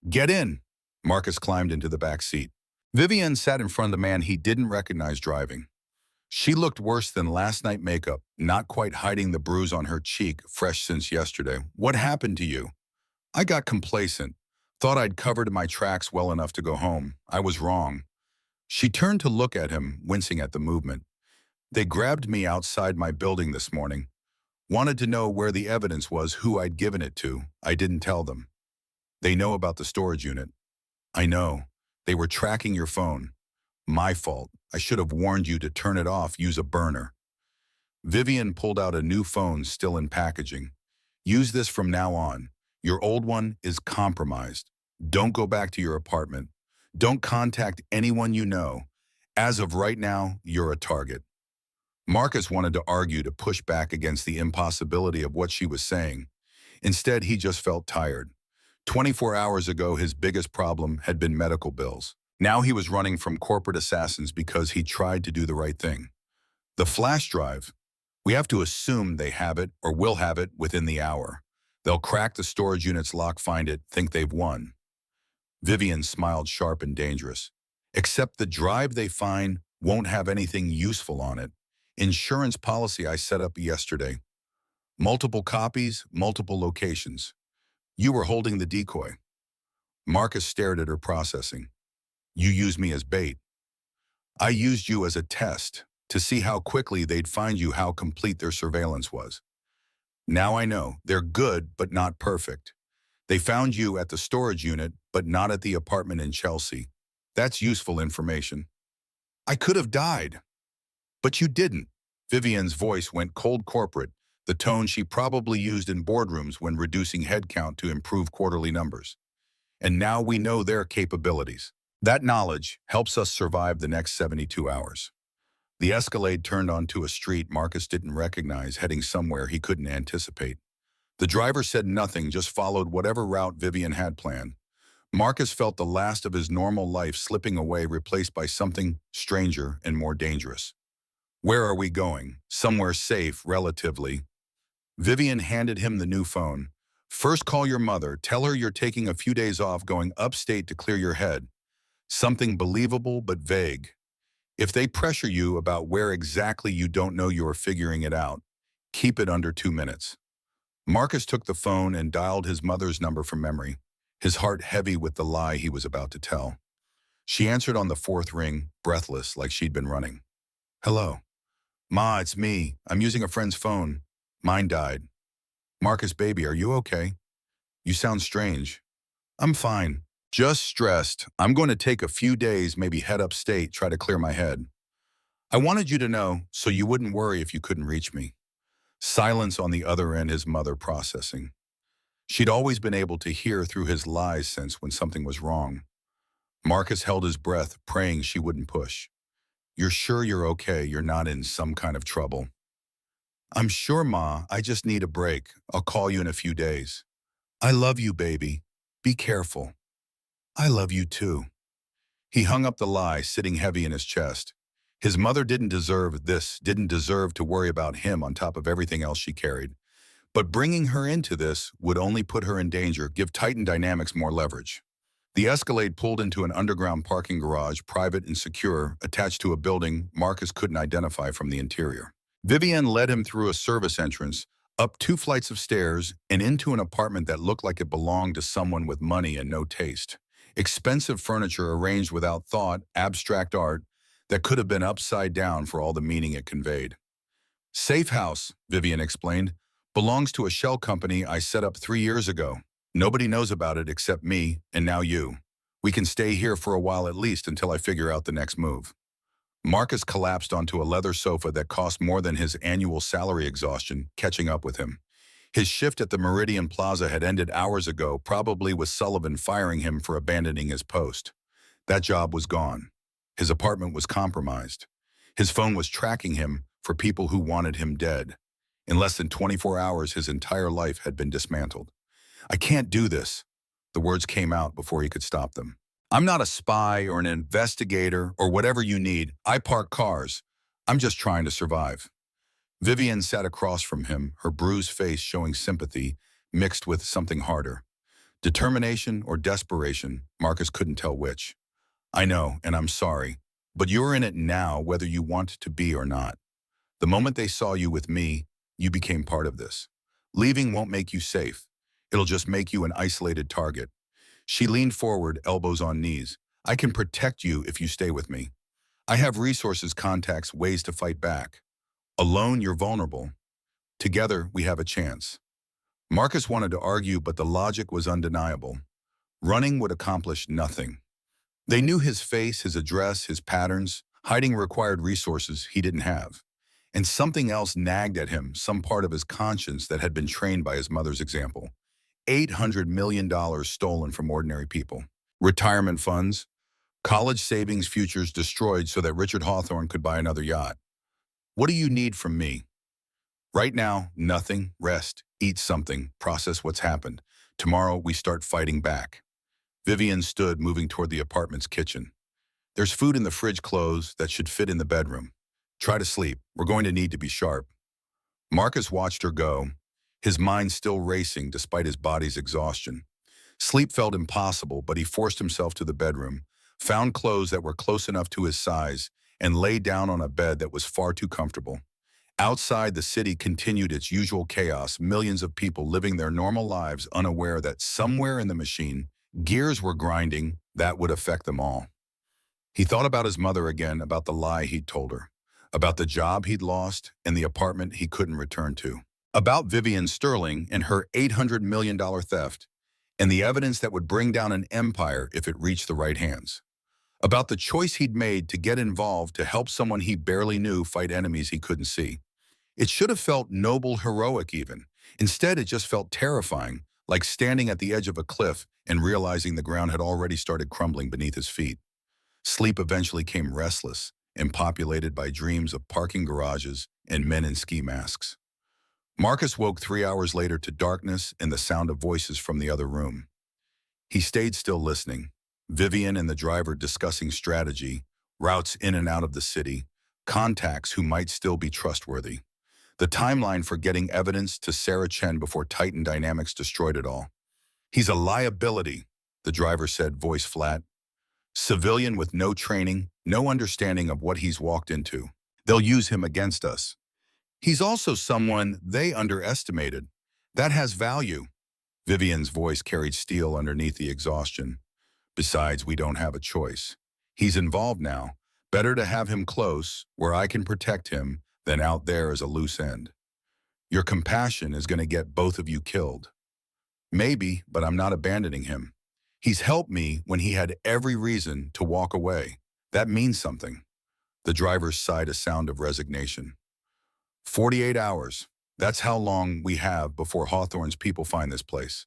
Get in! Marcus climbed into the back seat. Vivian sat in front of the man he didn't recognize driving. She looked worse than last night makeup, not quite hiding the bruise on her cheek, fresh since yesterday. What happened to you? I got complacent. Thought I'd covered my tracks well enough to go home. I was wrong. She turned to look at him, wincing at the movement. They grabbed me outside my building this morning. Wanted to know where the evidence was, who I'd given it to. I didn't tell them. They know about the storage unit. I know. They were tracking your phone. My fault. I should have warned you to turn it off, use a burner. Vivian pulled out a new phone still in packaging. Use this from now on. Your old one is compromised. Don't go back to your apartment. Don't contact anyone you know. As of right now, you're a target. Marcus wanted to argue, to push back against the impossibility of what she was saying. Instead, he just felt tired. 24 hours ago, his biggest problem had been medical bills. Now he was running from corporate assassins because he tried to do the right thing. The flash drive, we have to assume they have it or will have it within the hour. They'll crack the storage unit's lock, find it, think they've won. Vivian smiled, sharp and dangerous. Except the drive they find won't have anything useful on it. Insurance policy I set up yesterday. Multiple copies, multiple locations. You were holding the decoy. Marcus stared at her processing. You used me as bait. I used you as a test to see how quickly they'd find you, how complete their surveillance was. Now I know they're good, but not perfect. They found you at the storage unit, but not at the apartment in Chelsea. That's useful information. I could have died, but you didn't. Vivian's voice went cold corporate, the tone she probably used in boardrooms when reducing headcount to improve quarterly numbers. And now we know their capabilities. That knowledge helps us survive the next 72 hours. The Escalade turned onto a street Marcus didn't recognize, heading somewhere he couldn't anticipate. The driver said nothing, just followed whatever route Vivian had planned. Marcus felt the last of his normal life slipping away, replaced by something stranger and more dangerous. Where are we going? Somewhere safe, relatively. Vivian handed him the new phone. First, call your mother. Tell her you're taking a few days off, going upstate to clear your head. Something believable but vague. If they pressure you about where exactly you don't know, you're figuring it out. Keep it under 2 minutes. Marcus took the phone and dialed his mother's number from memory, his heart heavy with the lie he was about to tell. She answered on the 4th ring, breathless, like she'd been running. Hello. Ma, it's me. I'm using a friend's phone. Mine died. Marcus, baby, are you okay? You sound strange. I'm fine. Just stressed. I'm going to take a few days, maybe head upstate, try to clear my head. I wanted you to know so you wouldn't worry if you couldn't reach me. Silence on the other end, his mother processing. She'd always been able to hear through his lies sense when something was wrong. Marcus held his breath, praying she wouldn't push. You're sure you're okay? You're not in some kind of trouble? I'm sure, Ma. I just need a break. I'll call you in a few days. I love you, baby. Be careful. I love you too. He hung up the lie, sitting heavy in his chest. His mother didn't deserve this, didn't deserve to worry about him on top of everything else she carried. But bringing her into this would only put her in danger, give Titan Dynamics more leverage. The Escalade pulled into an underground parking garage, private and secure, attached to a building Marcus couldn't identify from the interior. Vivian led him through a service entrance, up 2 flights of stairs, and into an apartment that looked like it belonged to someone with money and no taste. Expensive furniture arranged without thought, abstract art that could have been upside down for all the meaning it conveyed. Safe house, Vivian explained, belongs to a shell company I set up 3 years ago. Nobody knows about it except me and now you. We can stay here for a while at least until I figure out the next move. Marcus collapsed onto a leather sofa that cost more than his annual salary, exhaustion catching up with him. His shift at the Meridian Plaza had ended hours ago, probably with Sullivan firing him for abandoning his post. That job was gone. His apartment was compromised. His phone was tracking him for people who wanted him dead. In less than 24 hours, his entire life had been dismantled. I can't do this. The words came out before he could stop them. I'm not a spy or an investigator or whatever you need. I park cars. I'm just trying to survive. Vivian sat across from him, her bruised face showing sympathy mixed with something harder. Determination or desperation, Marcus couldn't tell which. I know, and I'm sorry, but you're in it now whether you want to be or not. The moment they saw you with me, you became part of this. Leaving won't make you safe. It'll just make you an isolated target. She leaned forward, elbows on knees. I can protect you if you stay with me. I have resources, contacts, ways to fight back. Alone, you're vulnerable. Together, we have a chance. Marcus wanted to argue, but the logic was undeniable. Running would accomplish nothing. They knew his face, his address, his patterns. Hiding required resources he didn't have. And something else nagged at him, some part of his conscience that had been trained by his mother's example. $800 million stolen from ordinary people. Retirement funds, college savings, futures destroyed so that Richard Hawthorne could buy another yacht. What do you need from me? Right now, nothing. Rest, eat something, process what's happened. Tomorrow, we start fighting back. Vivian stood, moving toward the apartment's kitchen. There's food in the fridge, clothes that should fit in the bedroom. Try to sleep. We're going to need to be sharp. Marcus watched her go, his mind still racing despite his body's exhaustion. Sleep felt impossible, but he forced himself to the bedroom, found clothes that were close enough to his size, and lay down on a bed that was far too comfortable. Outside, the city continued its usual chaos, millions of people living their normal lives unaware that somewhere in the machine, gears were grinding that would affect them all. He thought about his mother again, about the lie he'd told her, about the job he'd lost and the apartment he couldn't return to, about Vivian Sterling and her $800 million theft, and the evidence that would bring down an empire if it reached the right hands, about the choice he'd made to get involved to help someone he barely knew fight enemies he couldn't see. It should have felt noble, heroic even. Instead, it just felt terrifying, like standing at the edge of a cliff and realizing the ground had already started crumbling beneath his feet. Sleep eventually came restless and populated by dreams of parking garages and men in ski masks. Marcus woke 3 hours later to darkness and the sound of voices from the other room. He stayed still listening. Vivian and the driver discussing strategy, routes in and out of the city, contacts who might still be trustworthy. The timeline for getting evidence to Sarah Chen before Titan Dynamics destroyed it all. He's a liability, the driver said, voice flat. Civilian with no training, no understanding of what he's walked into. They'll use him against us. He's also someone they underestimated. That has value. Vivian's voice carried steel underneath the exhaustion. Besides, we don't have a choice. He's involved now. Better to have him close, where I can protect him, than out there as a loose end. Your compassion is going to get both of you killed. Maybe, but I'm not abandoning him. He's helped me when he had every reason to walk away. That means something. The driver sighed a sound of resignation. 48 hours. That's how long we have before Hawthorne's people find this place.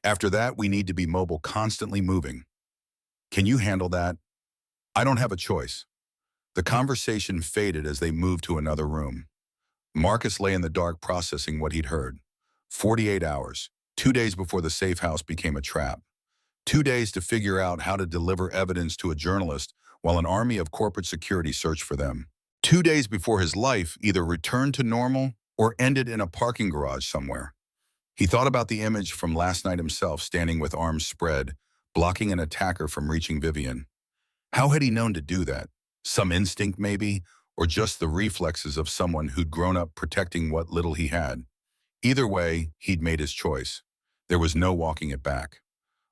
After that, we need to be mobile, constantly moving. Can you handle that? I don't have a choice. The conversation faded as they moved to another room. Marcus lay in the dark processing what he'd heard. 48 hours, 2 days before the safe house became a trap. 2 days to figure out how to deliver evidence to a journalist while an army of corporate security searched for them. 2 days before his life either returned to normal or ended in a parking garage somewhere. He thought about the image from last night himself, standing with arms spread, blocking an attacker from reaching Vivian. How had he known to do that? Some instinct maybe, or just the reflexes of someone who'd grown up protecting what little he had. Either way, he'd made his choice. There was no walking it back.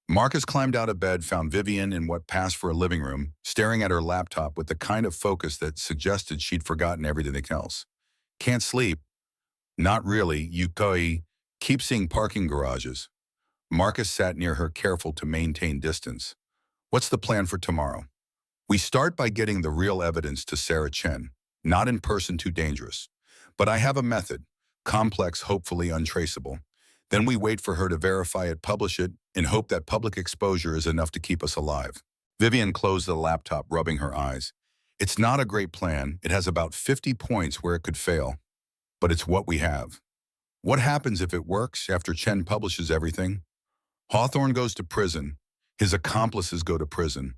Marcus climbed out of bed, found Vivian in what passed for a living room, staring at her laptop with the kind of focus that suggested she'd forgotten everything else. Can't sleep? Not really, Yukoi. Keep seeing parking garages. Marcus sat near her, careful to maintain distance. What's the plan for tomorrow? We start by getting the real evidence to Sarah Chen. Not in person, too dangerous. But I have a method. Complex, hopefully untraceable. Then we wait for her to verify it, publish it, and hope that public exposure is enough to keep us alive. Vivian closed the laptop, rubbing her eyes. It's not a great plan. It has about 50 points where it could fail. But it's what we have. What happens if it works after Chen publishes everything? Hawthorne goes to prison. His accomplices go to prison.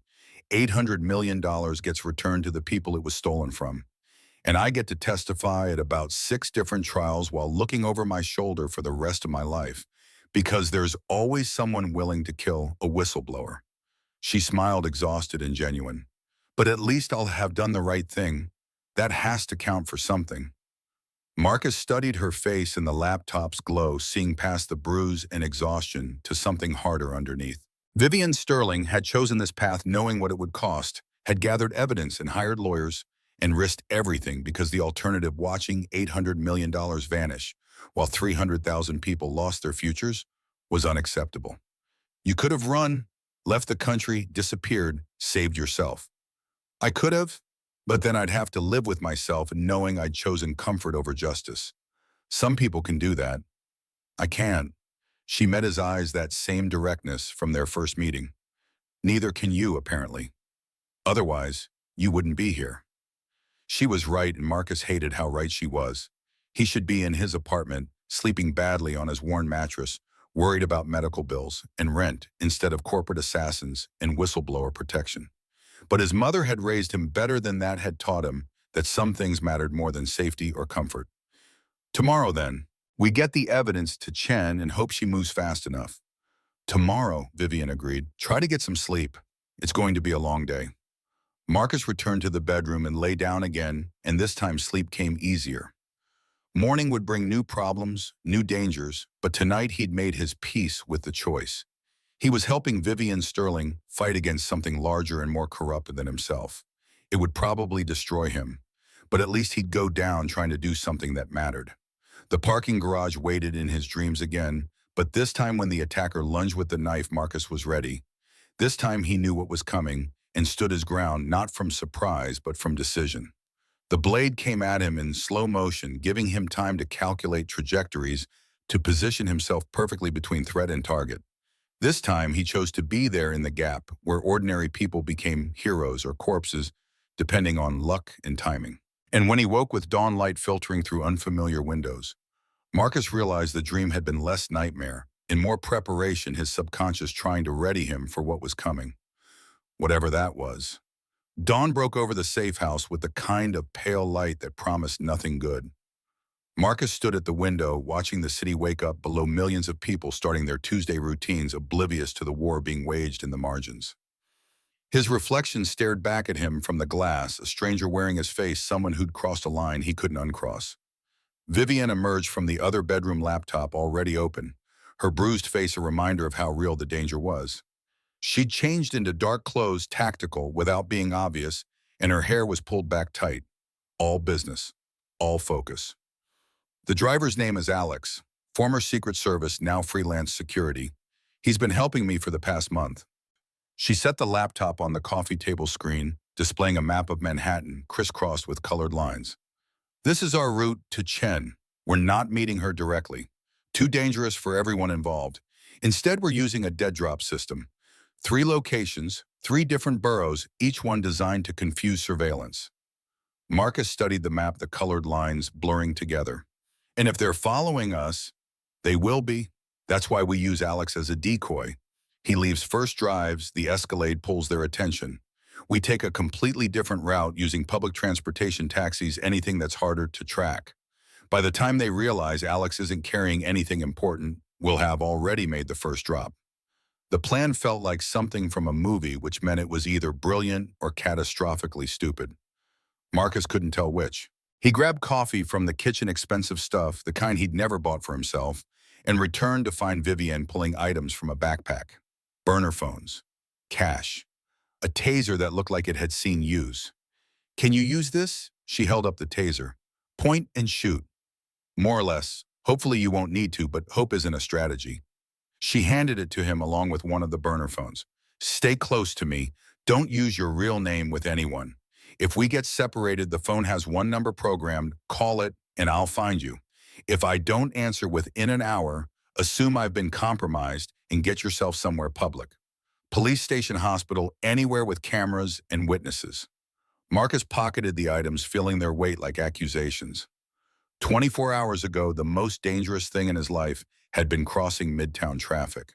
$800 million gets returned to the people it was stolen from. And I get to testify at about 6 different trials while looking over my shoulder for the rest of my life, because there's always someone willing to kill a whistleblower. She smiled, exhausted and genuine. But at least I'll have done the right thing. That has to count for something. Marcus studied her face in the laptop's glow, seeing past the bruise and exhaustion to something harder underneath. Vivian Sterling had chosen this path knowing what it would cost, had gathered evidence and hired lawyers, and risked everything because the alternative, watching $800 million vanish while 300,000 people lost their futures, was unacceptable. You could have run, left the country, disappeared, saved yourself. I could have, but then I'd have to live with myself knowing I'd chosen comfort over justice. Some people can do that. I can't. She met his eyes, that same directness from their first meeting. Neither can you, apparently. Otherwise, you wouldn't be here. She was right, and Marcus hated how right she was. He should be in his apartment, sleeping badly on his worn mattress, worried about medical bills and rent instead of corporate assassins and whistleblower protection. But his mother had raised him better than that, had taught him that some things mattered more than safety or comfort. Tomorrow, then, we get the evidence to Chen and hope she moves fast enough. Tomorrow, Vivian agreed. Try to get some sleep. It's going to be a long day. Marcus returned to the bedroom and lay down again, and this time sleep came easier. Morning would bring new problems, new dangers, but tonight he'd made his peace with the choice. He was helping Vivian Sterling fight against something larger and more corrupt than himself. It would probably destroy him, but at least he'd go down trying to do something that mattered. The parking garage waited in his dreams again, but this time when the attacker lunged with the knife, Marcus was ready. This time he knew what was coming and stood his ground not from surprise but from decision. The blade came at him in slow motion, giving him time to calculate trajectories to position himself perfectly between threat and target. This time he chose to be there in the gap where ordinary people became heroes or corpses, depending on luck and timing. And when he woke with dawn light filtering through unfamiliar windows, Marcus realized the dream had been less nightmare and more preparation, his subconscious trying to ready him for what was coming. Whatever that was. Dawn broke over the safe house with the kind of pale light that promised nothing good. Marcus stood at the window, watching the city wake up below millions of people starting their Tuesday routines, oblivious to the war being waged in the margins. His reflection stared back at him from the glass, a stranger wearing his face, someone who'd crossed a line he couldn't uncross. Vivian emerged from the other bedroom, laptop already open, her bruised face a reminder of how real the danger was. She'd changed into dark clothes, tactical, without being obvious, and her hair was pulled back tight. All business. All focus. The driver's name is Alex, former Secret Service, now freelance security. He's been helping me for the past month. She set the laptop on the coffee table screen, displaying a map of Manhattan, crisscrossed with colored lines. This is our route to Chen. We're not meeting her directly. Too dangerous for everyone involved. Instead, we're using a dead drop system. 3 locations, 3 different boroughs, each one designed to confuse surveillance. Marcus studied the map, the colored lines blurring together. And if they're following us, they will be. That's why we use Alex as a decoy. He leaves first drives, the Escalade pulls their attention. We take a completely different route using public transportation, taxis, anything that's harder to track. By the time they realize Alex isn't carrying anything important, we'll have already made the first drop. The plan felt like something from a movie, which meant it was either brilliant or catastrophically stupid. Marcus couldn't tell which. He grabbed coffee from the kitchen, expensive stuff, the kind he'd never bought for himself, and returned to find Vivian pulling items from a backpack. Burner phones. Cash. A taser that looked like it had seen use. Can you use this? She held up the taser. Point and shoot. More or less. Hopefully you won't need to, but hope isn't a strategy. She handed it to him along with one of the burner phones. Stay close to me. Don't use your real name with anyone. If we get separated, the phone has one number programmed. Call it and I'll find you. If I don't answer within an hour, assume I've been compromised and get yourself somewhere public. Police station, hospital, anywhere with cameras and witnesses. Marcus pocketed the items, feeling their weight like accusations. 24 hours ago, the most dangerous thing in his life had been crossing Midtown traffic.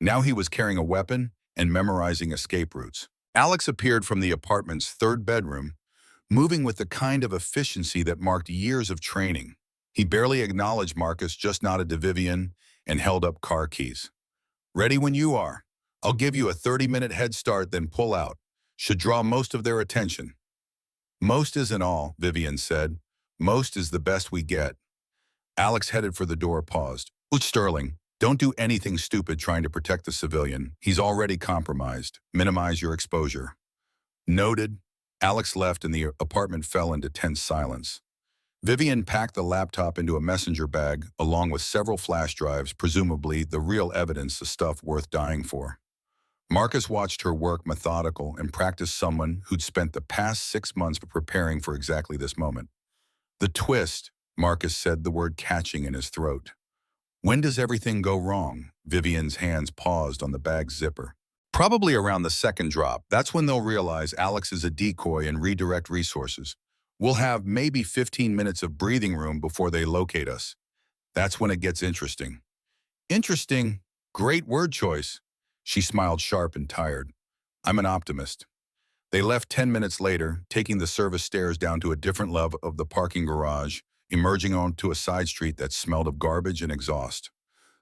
Now he was carrying a weapon and memorizing escape routes. Alex appeared from the apartment's 3rd bedroom, moving with the kind of efficiency that marked years of training. He barely acknowledged Marcus, just nodded to Vivian, and held up car keys. Ready when you are. I'll give you a 30-minute head start, then pull out. Should draw most of their attention. Most isn't all, Vivian said. Most is the best we get. Alex headed for the door, paused. Sterling, don't do anything stupid trying to protect the civilian. He's already compromised. Minimize your exposure. Noted. Alex left and the apartment fell into tense silence. Vivian packed the laptop into a messenger bag along with several flash drives, presumably the real evidence, the stuff worth dying for. Marcus watched her work, methodical and practiced, someone who'd spent the past 6 months preparing for exactly this moment. The twist, Marcus said, the word catching in his throat. When does everything go wrong? Vivian's hands paused on the bag's zipper. Probably around the 2nd drop. That's when they'll realize Alex is a decoy and redirect resources. We'll have maybe 15 minutes of breathing room before they locate us. That's when it gets interesting. Interesting? Great word choice. She smiled, sharp and tired. I'm an optimist. They left 10 minutes later, taking the service stairs down to a different level of the parking garage, emerging onto a side street that smelled of garbage and exhaust.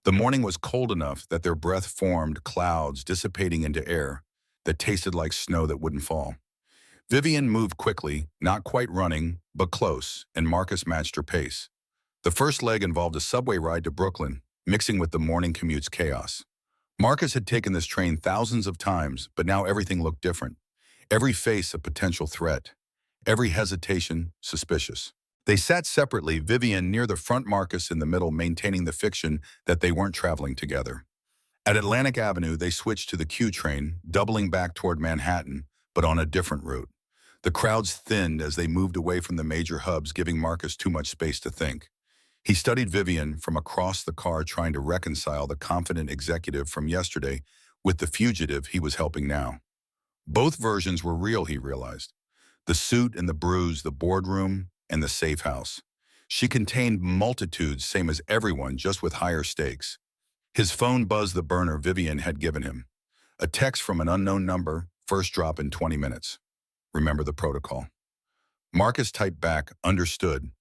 The morning was cold enough that their breath formed clouds dissipating into air, that tasted like snow that wouldn't fall. Vivian moved quickly, not quite running, but close, and Marcus matched her pace. The first leg involved a subway ride to Brooklyn, mixing with the morning commute's chaos. Marcus had taken this train thousands of times, but now everything looked different. Every face a potential threat. Every hesitation suspicious. They sat separately, Vivian near the front, Marcus in the middle, maintaining the fiction that they weren't traveling together. At Atlantic Avenue, they switched to the Q train, doubling back toward Manhattan, but on a different route. The crowds thinned as they moved away from the major hubs, giving Marcus too much space to think. He studied Vivian from across the car, trying to reconcile the confident executive from yesterday with the fugitive he was helping now. Both versions were real, he realized. The suit and the bruise, the boardroom and the safe house. She contained multitudes, same as everyone, just with higher stakes. His phone buzzed, the burner Vivian had given him. A text from an unknown number, first drop in 20 minutes. Remember the protocol. Marcus typed back, understood.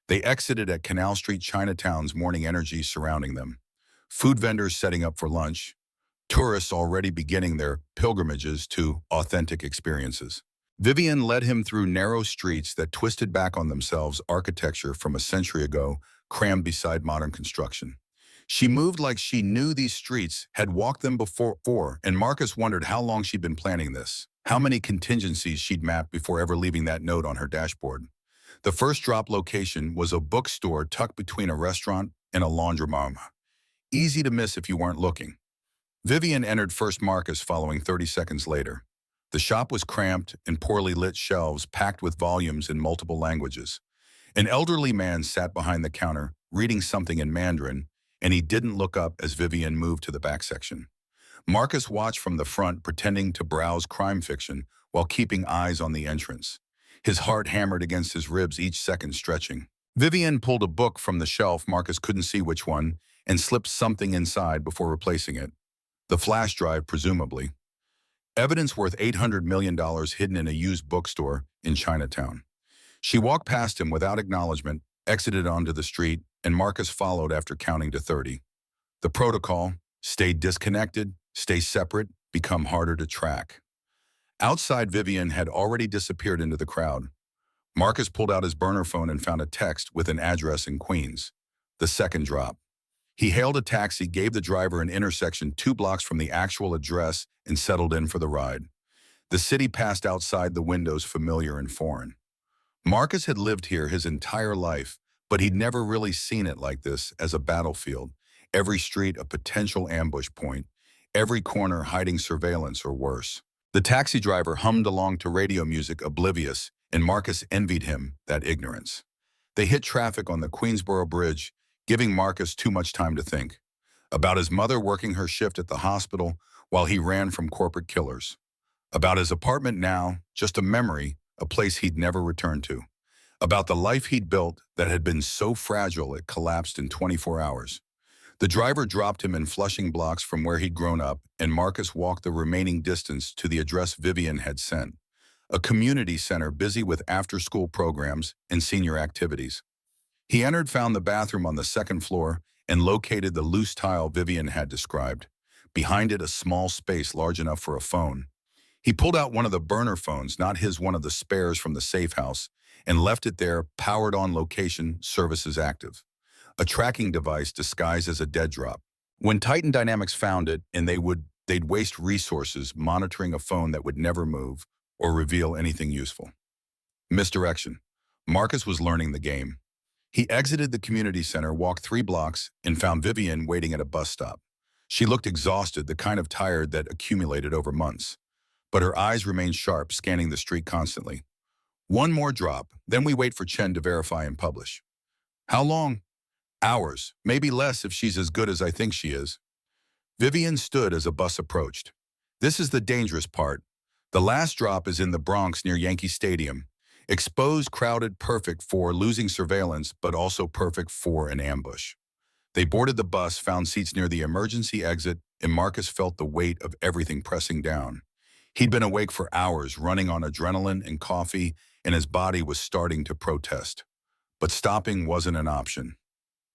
They exited at Canal Street, Chinatown's morning energy surrounding them. Food vendors setting up for lunch. Tourists already beginning their pilgrimages to authentic experiences. Vivian led him through narrow streets that twisted back on themselves, architecture from a century ago, crammed beside modern construction. She moved like she knew these streets, had walked them before, and Marcus wondered how long she'd been planning this, how many contingencies she'd mapped before ever leaving that note on her dashboard. The first drop location was a bookstore tucked between a restaurant and a laundromat. Easy to miss if you weren't looking. Vivian entered first, Marcus following 30 seconds later. The shop was cramped and poorly lit, shelves packed with volumes in multiple languages. An elderly man sat behind the counter, reading something in Mandarin, and he didn't look up as Vivian moved to the back section. Marcus watched from the front, pretending to browse crime fiction while keeping eyes on the entrance. His heart hammered against his ribs, each second stretching. Vivian pulled a book from the shelf, Marcus couldn't see which one, and slipped something inside before replacing it. The flash drive, presumably. Evidence worth $800 million hidden in a used bookstore in Chinatown. She walked past him without acknowledgement, exited onto the street, and Marcus followed after counting to 30. The protocol: stay disconnected, stay separate, become harder to track. Outside, Vivian had already disappeared into the crowd. Marcus pulled out his burner phone and found a text with an address in Queens. The second drop. He hailed a taxi, gave the driver an intersection 2 blocks from the actual address, and settled in for the ride. The city passed outside the windows, familiar and foreign. Marcus had lived here his entire life, but he'd never really seen it like this, as a battlefield. Every street a potential ambush point, every corner hiding surveillance or worse. The taxi driver hummed along to radio music, oblivious, and Marcus envied him that ignorance. They hit traffic on the Queensboro Bridge, giving Marcus too much time to think. About his mother working her shift at the hospital while he ran from corporate killers. About his apartment now, just a memory, a place he'd never returned to. About the life he'd built that had been so fragile it collapsed in 24 hours. The driver dropped him in Flushing blocks from where he'd grown up, and Marcus walked the remaining distance to the address Vivian had sent. A community center busy with after-school programs and senior activities. He entered, found the bathroom on the second floor, and located the loose tile Vivian had described. Behind it, a small space large enough for a phone. He pulled out one of the burner phones, not his, one of the spares from the safe house, and left it there, powered on, location services active. A tracking device disguised as a dead drop. When Titan Dynamics found it, and they'd waste resources monitoring a phone that would never move or reveal anything useful. Misdirection. Marcus was learning the game. He exited the community center, walked 3 blocks, and found Vivian waiting at a bus stop. She looked exhausted, the kind of tired that accumulated over months. But her eyes remained sharp, scanning the street constantly. One more drop, then we wait for Chen to verify and publish. How long? Hours, maybe less if she's as good as I think she is. Vivian stood as a bus approached. This is the dangerous part. The last drop is in the Bronx near Yankee Stadium. Exposed, crowded, perfect for losing surveillance, but also perfect for an ambush. They boarded the bus, found seats near the emergency exit, and Marcus felt the weight of everything pressing down. He'd been awake for hours, running on adrenaline and coffee, and his body was starting to protest. But stopping wasn't an option.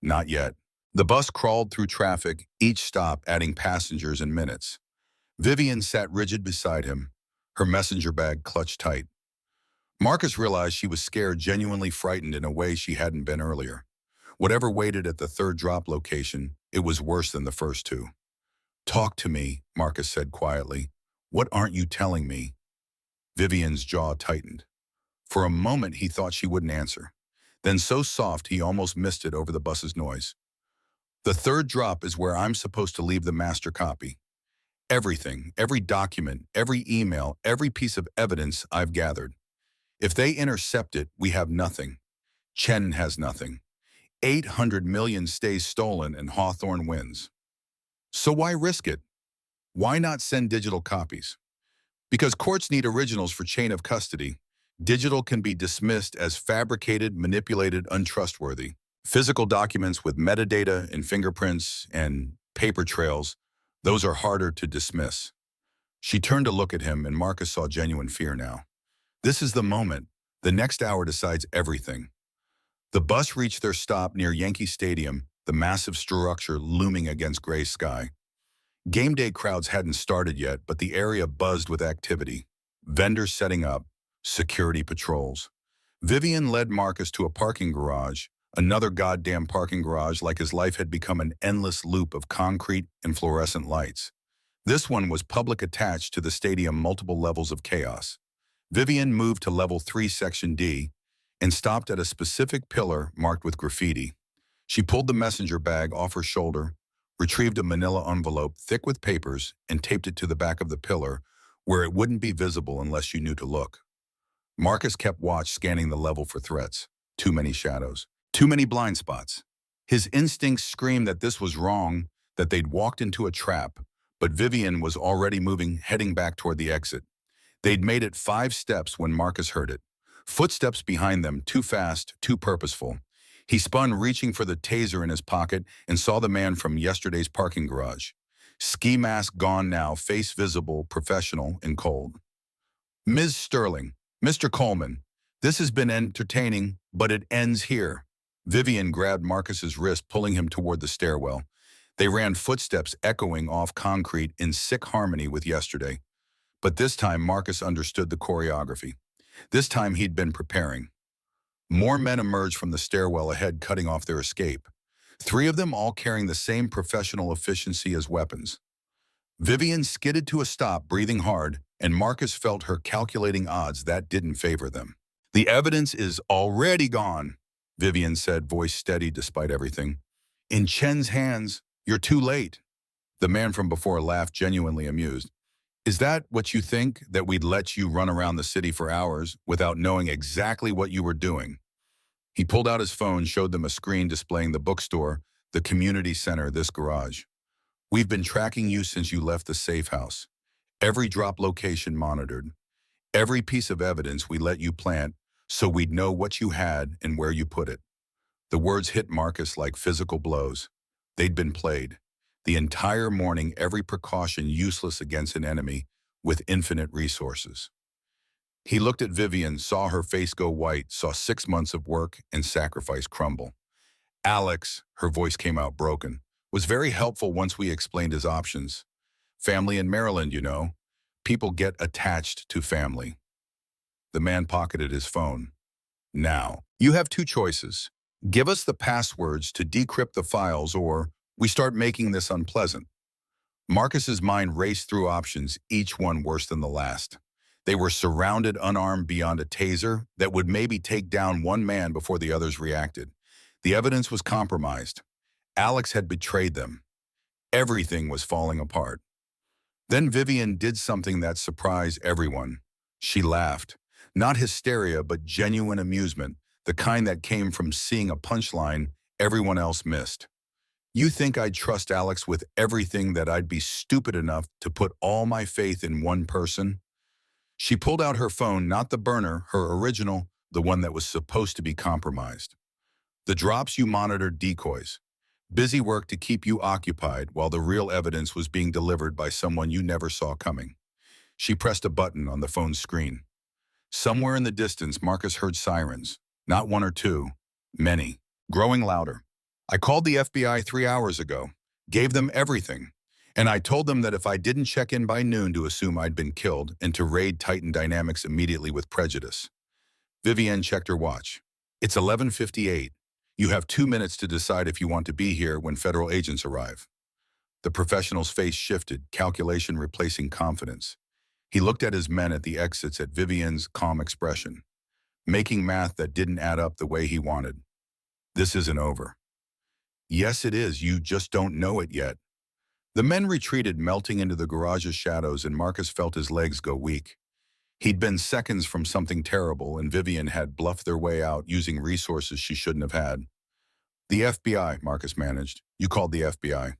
Not yet. The bus crawled through traffic, each stop adding passengers and minutes. Vivian sat rigid beside him, her messenger bag clutched tight. Marcus realized she was scared, genuinely frightened in a way she hadn't been earlier. Whatever waited at the third drop location, it was worse than the first two. "Talk to me," Marcus said quietly. "What aren't you telling me?" Vivian's jaw tightened. For a moment, he thought she wouldn't answer. Then so soft, he almost missed it over the bus's noise. "The third drop is where I'm supposed to leave the master copy. Everything, every document, every email, every piece of evidence I've gathered. If they intercept it, we have nothing. Chen has nothing. 800 million stays stolen and Hawthorne wins. So why risk it? Why not send digital copies? Because courts need originals for chain of custody. Digital can be dismissed as fabricated, manipulated, untrustworthy. Physical documents with metadata and fingerprints and paper trails, those are harder to dismiss." She turned to look at him, and Marcus saw genuine fear now. This is the moment. The next hour decides everything. The bus reached their stop near Yankee Stadium, the massive structure looming against gray sky. Game day crowds hadn't started yet, but the area buzzed with activity. Vendors setting up, security patrols. Vivian led Marcus to a parking garage, another goddamn parking garage, like his life had become an endless loop of concrete and fluorescent lights. This one was public, attached to the stadium, multiple levels of chaos. Vivian moved to level 3, section D, and stopped at a specific pillar marked with graffiti. She pulled the messenger bag off her shoulder, retrieved a manila envelope thick with papers, and taped it to the back of the pillar, where it wouldn't be visible unless you knew to look. Marcus kept watch, scanning the level for threats. Too many shadows. Too many blind spots. His instincts screamed that this was wrong, that they'd walked into a trap, but Vivian was already moving, heading back toward the exit. They'd made it 5 steps when Marcus heard it. Footsteps behind them, too fast, too purposeful. He spun, reaching for the taser in his pocket, and saw the man from yesterday's parking garage. Ski mask gone now, face visible, professional, and cold. "Ms. Sterling, Mr. Coleman, this has been entertaining, but it ends here." Vivian grabbed Marcus's wrist, pulling him toward the stairwell. They ran, footsteps echoing off concrete in sick harmony with yesterday. But this time, Marcus understood the choreography. This time, he'd been preparing. More men emerged from the stairwell ahead, cutting off their escape. 3 of them, all carrying the same professional efficiency as weapons. Vivian skidded to a stop, breathing hard, and Marcus felt her calculating odds that didn't favor them. "The evidence is already gone," Vivian said, voice steady despite everything. "In Chen's hands. You're too late." The man from before laughed, genuinely amused. "Is that what you think, that we'd let you run around the city for hours without knowing exactly what you were doing?" He pulled out his phone, showed them a screen displaying the bookstore, the community center, this garage. "We've been tracking you since you left the safe house. Every drop location monitored. Every piece of evidence we let you plant so we'd know what you had and where you put it." The words hit Marcus like physical blows. They'd been played. The entire morning, every precaution useless against an enemy with infinite resources. He looked at Vivian, saw her face go white, saw 6 months of work and sacrifice crumble. "Alex," her voice came out broken, "was very helpful once we explained his options. Family in Maryland, you know. People get attached to family." The man pocketed his phone. "Now, you have 2 choices. Give us the passwords to decrypt the files, or we start making this unpleasant." Marcus's mind raced through options, each one worse than the last. They were surrounded, unarmed beyond a taser that would maybe take down one man before the others reacted. The evidence was compromised. Alex had betrayed them. Everything was falling apart. Then Vivian did something that surprised everyone. She laughed. Not hysteria, but genuine amusement, the kind that came from seeing a punchline everyone else missed. "You think I'd trust Alex with everything, that I'd be stupid enough to put all my faith in one person?" She pulled out her phone, not the burner, her original, the one that was supposed to be compromised. "The drops you monitored, decoys. Busy work to keep you occupied while the real evidence was being delivered by someone you never saw coming." She pressed a button on the phone's screen. Somewhere in the distance, Marcus heard sirens. Not 1 or 2, many, growing louder. "I called the FBI 3 hours ago. Gave them everything. And I told them that if I didn't check in by noon to assume I'd been killed and to raid Titan Dynamics immediately with prejudice. Vivienne checked her watch. It's 11:58. You have 2 minutes to decide if you want to be here when federal agents arrive. The professional's face shifted, calculation replacing confidence. He looked at his men at the exits at Vivienne's calm expression, making math that didn't add up the way he wanted. This isn't over. Yes, it is. You just don't know it yet. The men retreated, melting into the garage's shadows, and Marcus felt his legs go weak. He'd been seconds from something terrible, and Vivienne had bluffed their way out using resources she shouldn't have had. The FBI, Marcus managed. You called the FBI.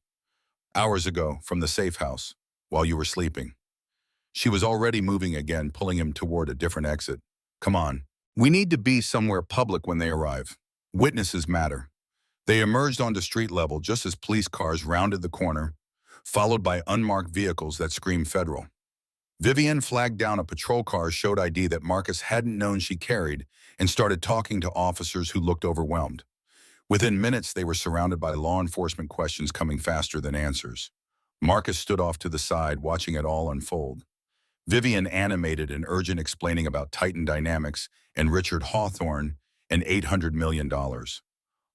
Hours ago, from the safe house, while you were sleeping. She was already moving again, pulling him toward a different exit. Come on. We need to be somewhere public when they arrive. Witnesses matter. They emerged onto street level just as police cars rounded the corner, followed by unmarked vehicles that screamed federal. Vivienne flagged down a patrol car, showed ID that Marcus hadn't known she carried, and started talking to officers who looked overwhelmed. Within minutes, they were surrounded by law enforcement questions coming faster than answers. Marcus stood off to the side, watching it all unfold. Vivienne animated and urgent, explaining about Titan Dynamics and Richard Hawthorne and $800 million.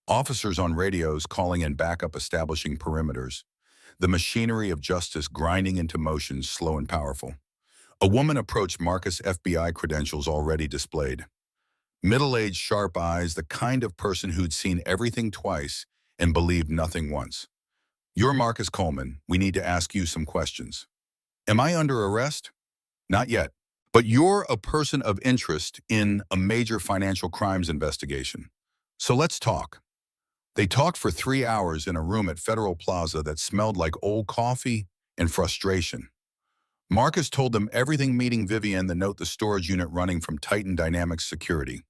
Officers on radios calling in backup, establishing perimeters. The machinery of justice grinding into motion, slow and powerful. A woman approached Marcus, FBI credentials already displayed. Middle-aged, sharp eyes, the kind of person who'd seen everything twice and believed nothing once. You're Marcus Coleman. We need to ask you some questions. Am I under arrest? Not yet. But you're a person of interest in a major financial crimes investigation. So let's talk. They talked for 3 hours in a room at Federal Plaza that smelled like old coffee and frustration. Marcus told them everything, meeting Vivienne, the note, the storage unit running from Titan Dynamics security.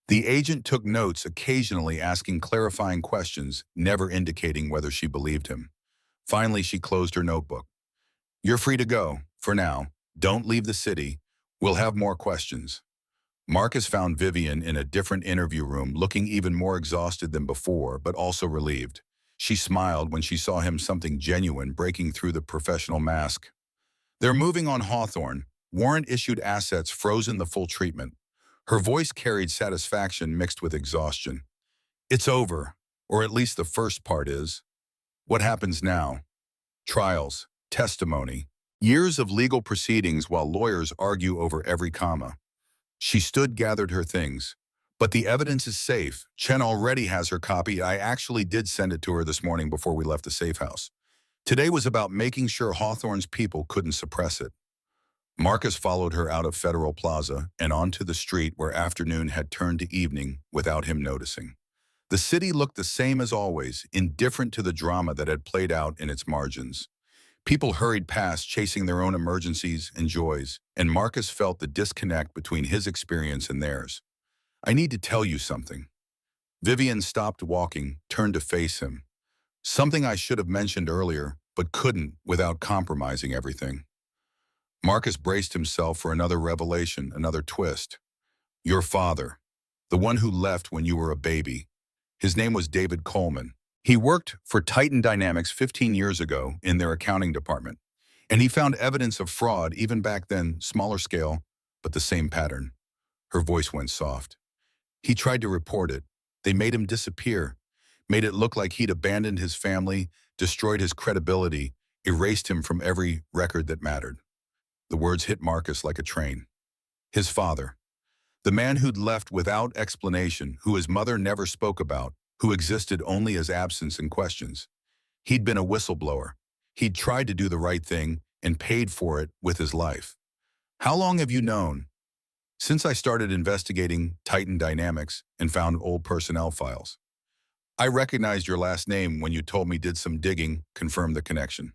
The agent took notes, occasionally asking clarifying questions, never indicating whether she believed him. Finally, she closed her notebook. You're free to go, for now. Don't leave the city. We'll have more questions. Marcus found Vivienne in a different interview room, looking even more exhausted than before, but also relieved. She smiled when she saw him, something genuine breaking through the professional mask. They're moving on Hawthorne. Warrant-issued assets frozen, the full treatment. Her voice carried satisfaction mixed with exhaustion. It's over, or at least the first part is. What happens now? Trials, testimony, years of legal proceedings while lawyers argue over every comma. She stood, gathered her things. But the evidence is safe. Chen already has her copy. I actually did send it to her this morning before we left the safe house. Today was about making sure Hawthorne's people couldn't suppress it. Marcus followed her out of Federal Plaza and onto the street where afternoon had turned to evening without him noticing. The city looked the same as always, indifferent to the drama that had played out in its margins. People hurried past, chasing their own emergencies and joys, and Marcus felt the disconnect between his experience and theirs. I need to tell you something. Vivienne stopped walking, turned to face him. Something I should have mentioned earlier, but couldn't without compromising everything. Marcus braced himself for another revelation, another twist. Your father, the one who left when you were a baby. His name was David Coleman. He worked for Titan Dynamics 15 years ago in their accounting department, and he found evidence of fraud even back then, smaller scale, but the same pattern. Her voice went soft. He tried to report it. They made him disappear, made it look like he'd abandoned his family, destroyed his credibility, erased him from every record that mattered. The words hit Marcus like a train. His father, the man who'd left without explanation, who his mother never spoke about, who existed only as absence and questions. He'd been a whistleblower. He'd tried to do the right thing and paid for it with his life. How long have you known? Since I started investigating Titan Dynamics and found old personnel files. I recognized your last name when you told me, did some digging, confirmed the connection.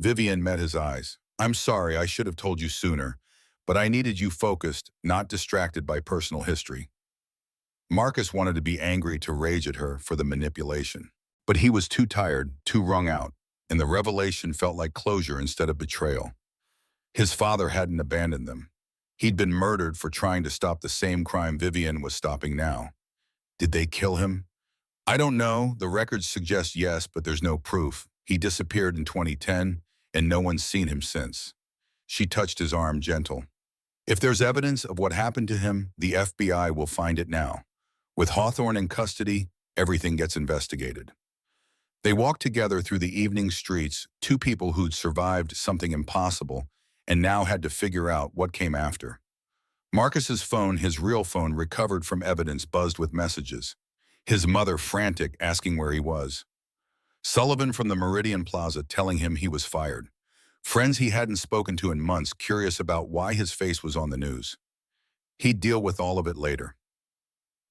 Vivienne met his eyes. I'm sorry, I should have told you sooner, but I needed you focused, not distracted by personal history. Marcus wanted to be angry, to rage at her for the manipulation, but he was too tired, too wrung out, and the revelation felt like closure instead of betrayal. His father hadn't abandoned them. He'd been murdered for trying to stop the same crime Vivienne was stopping now. Did they kill him? I don't know. The records suggest yes, but there's no proof. He disappeared in 2010, and no one's seen him since. She touched his arm gentle. If there's evidence of what happened to him, the FBI will find it now. With Hawthorne in custody, everything gets investigated. They walked together through the evening streets, two people who'd survived something impossible and now had to figure out what came after. Marcus's phone, his real phone, recovered from evidence buzzed with messages. His mother frantic, asking where he was. Sullivan from the Meridian Plaza telling him he was fired. Friends he hadn't spoken to in months curious about why his face was on the news. He'd deal with all of it later.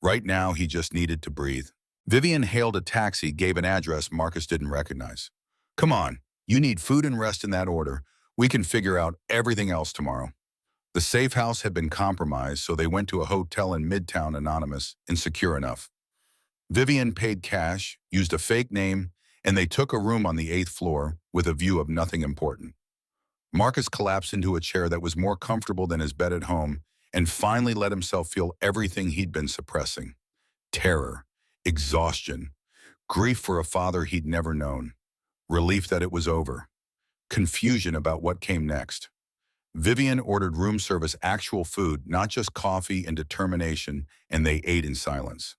Right now, he just needed to breathe. Vivian hailed a taxi, gave an address Marcus didn't recognize. Come on, you need food and rest in that order. We can figure out everything else tomorrow. The safe house had been compromised, so they went to a hotel in Midtown, anonymous and secure enough. Vivian paid cash, used a fake name, and they took a room on the 8th floor with a view of nothing important. Marcus collapsed into a chair that was more comfortable than his bed at home and finally let himself feel everything he'd been suppressing. Terror, exhaustion, grief for a father he'd never known, relief that it was over, confusion about what came next. Vivian ordered room service, actual food, not just coffee, and determination, and they ate in silence.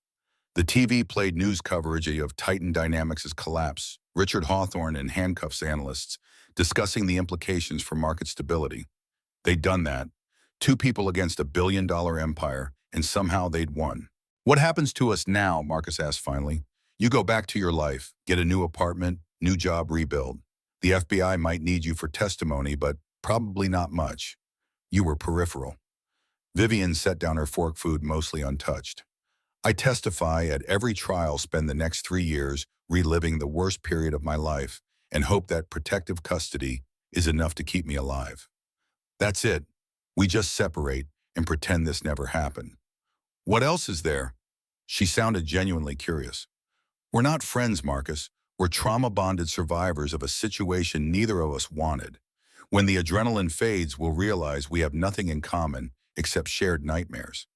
The TV played news coverage of Titan Dynamics' collapse, Richard Hawthorne and handcuffs analysts discussing the implications for market stability. They'd done that. Two people against a billion-dollar empire, and somehow they'd won. What happens to us now, Marcus asked finally. You go back to your life, get a new apartment, new job, rebuild. The FBI might need you for testimony, but probably not much. You were peripheral. Vivian set down her fork, food mostly untouched. I testify at every trial, spend the next 3 years reliving the worst period of my life, and hope that protective custody is enough to keep me alive. That's it. We just separate and pretend this never happened. What else is there? She sounded genuinely curious. We're not friends, Marcus. We're trauma-bonded survivors of a situation neither of us wanted. When the adrenaline fades, we'll realize we have nothing in common except shared nightmares.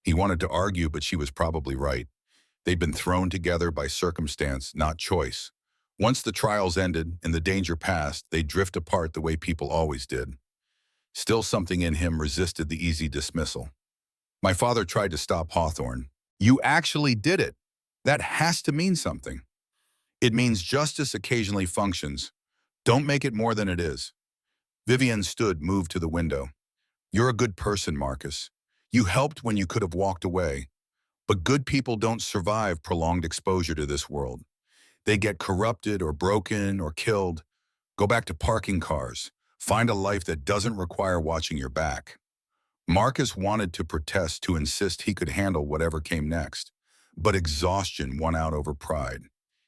He wanted to argue, but she was probably right. They'd been thrown together by circumstance, not choice. Once the trials ended and the danger passed, they'd drift apart the way people always did. Still, something in him resisted the easy dismissal. My father tried to stop Hawthorne. You actually did it. That has to mean something. It means justice occasionally functions. Don't make it more than it is. Vivian stood, moved to the window. You're a good person, Marcus. You helped when you could have walked away. But good people don't survive prolonged exposure to this world. They get corrupted or broken or killed. Go back to parking cars. Find a life that doesn't require watching your back. Marcus wanted to protest, to insist he could handle whatever came next. But exhaustion won out over pride.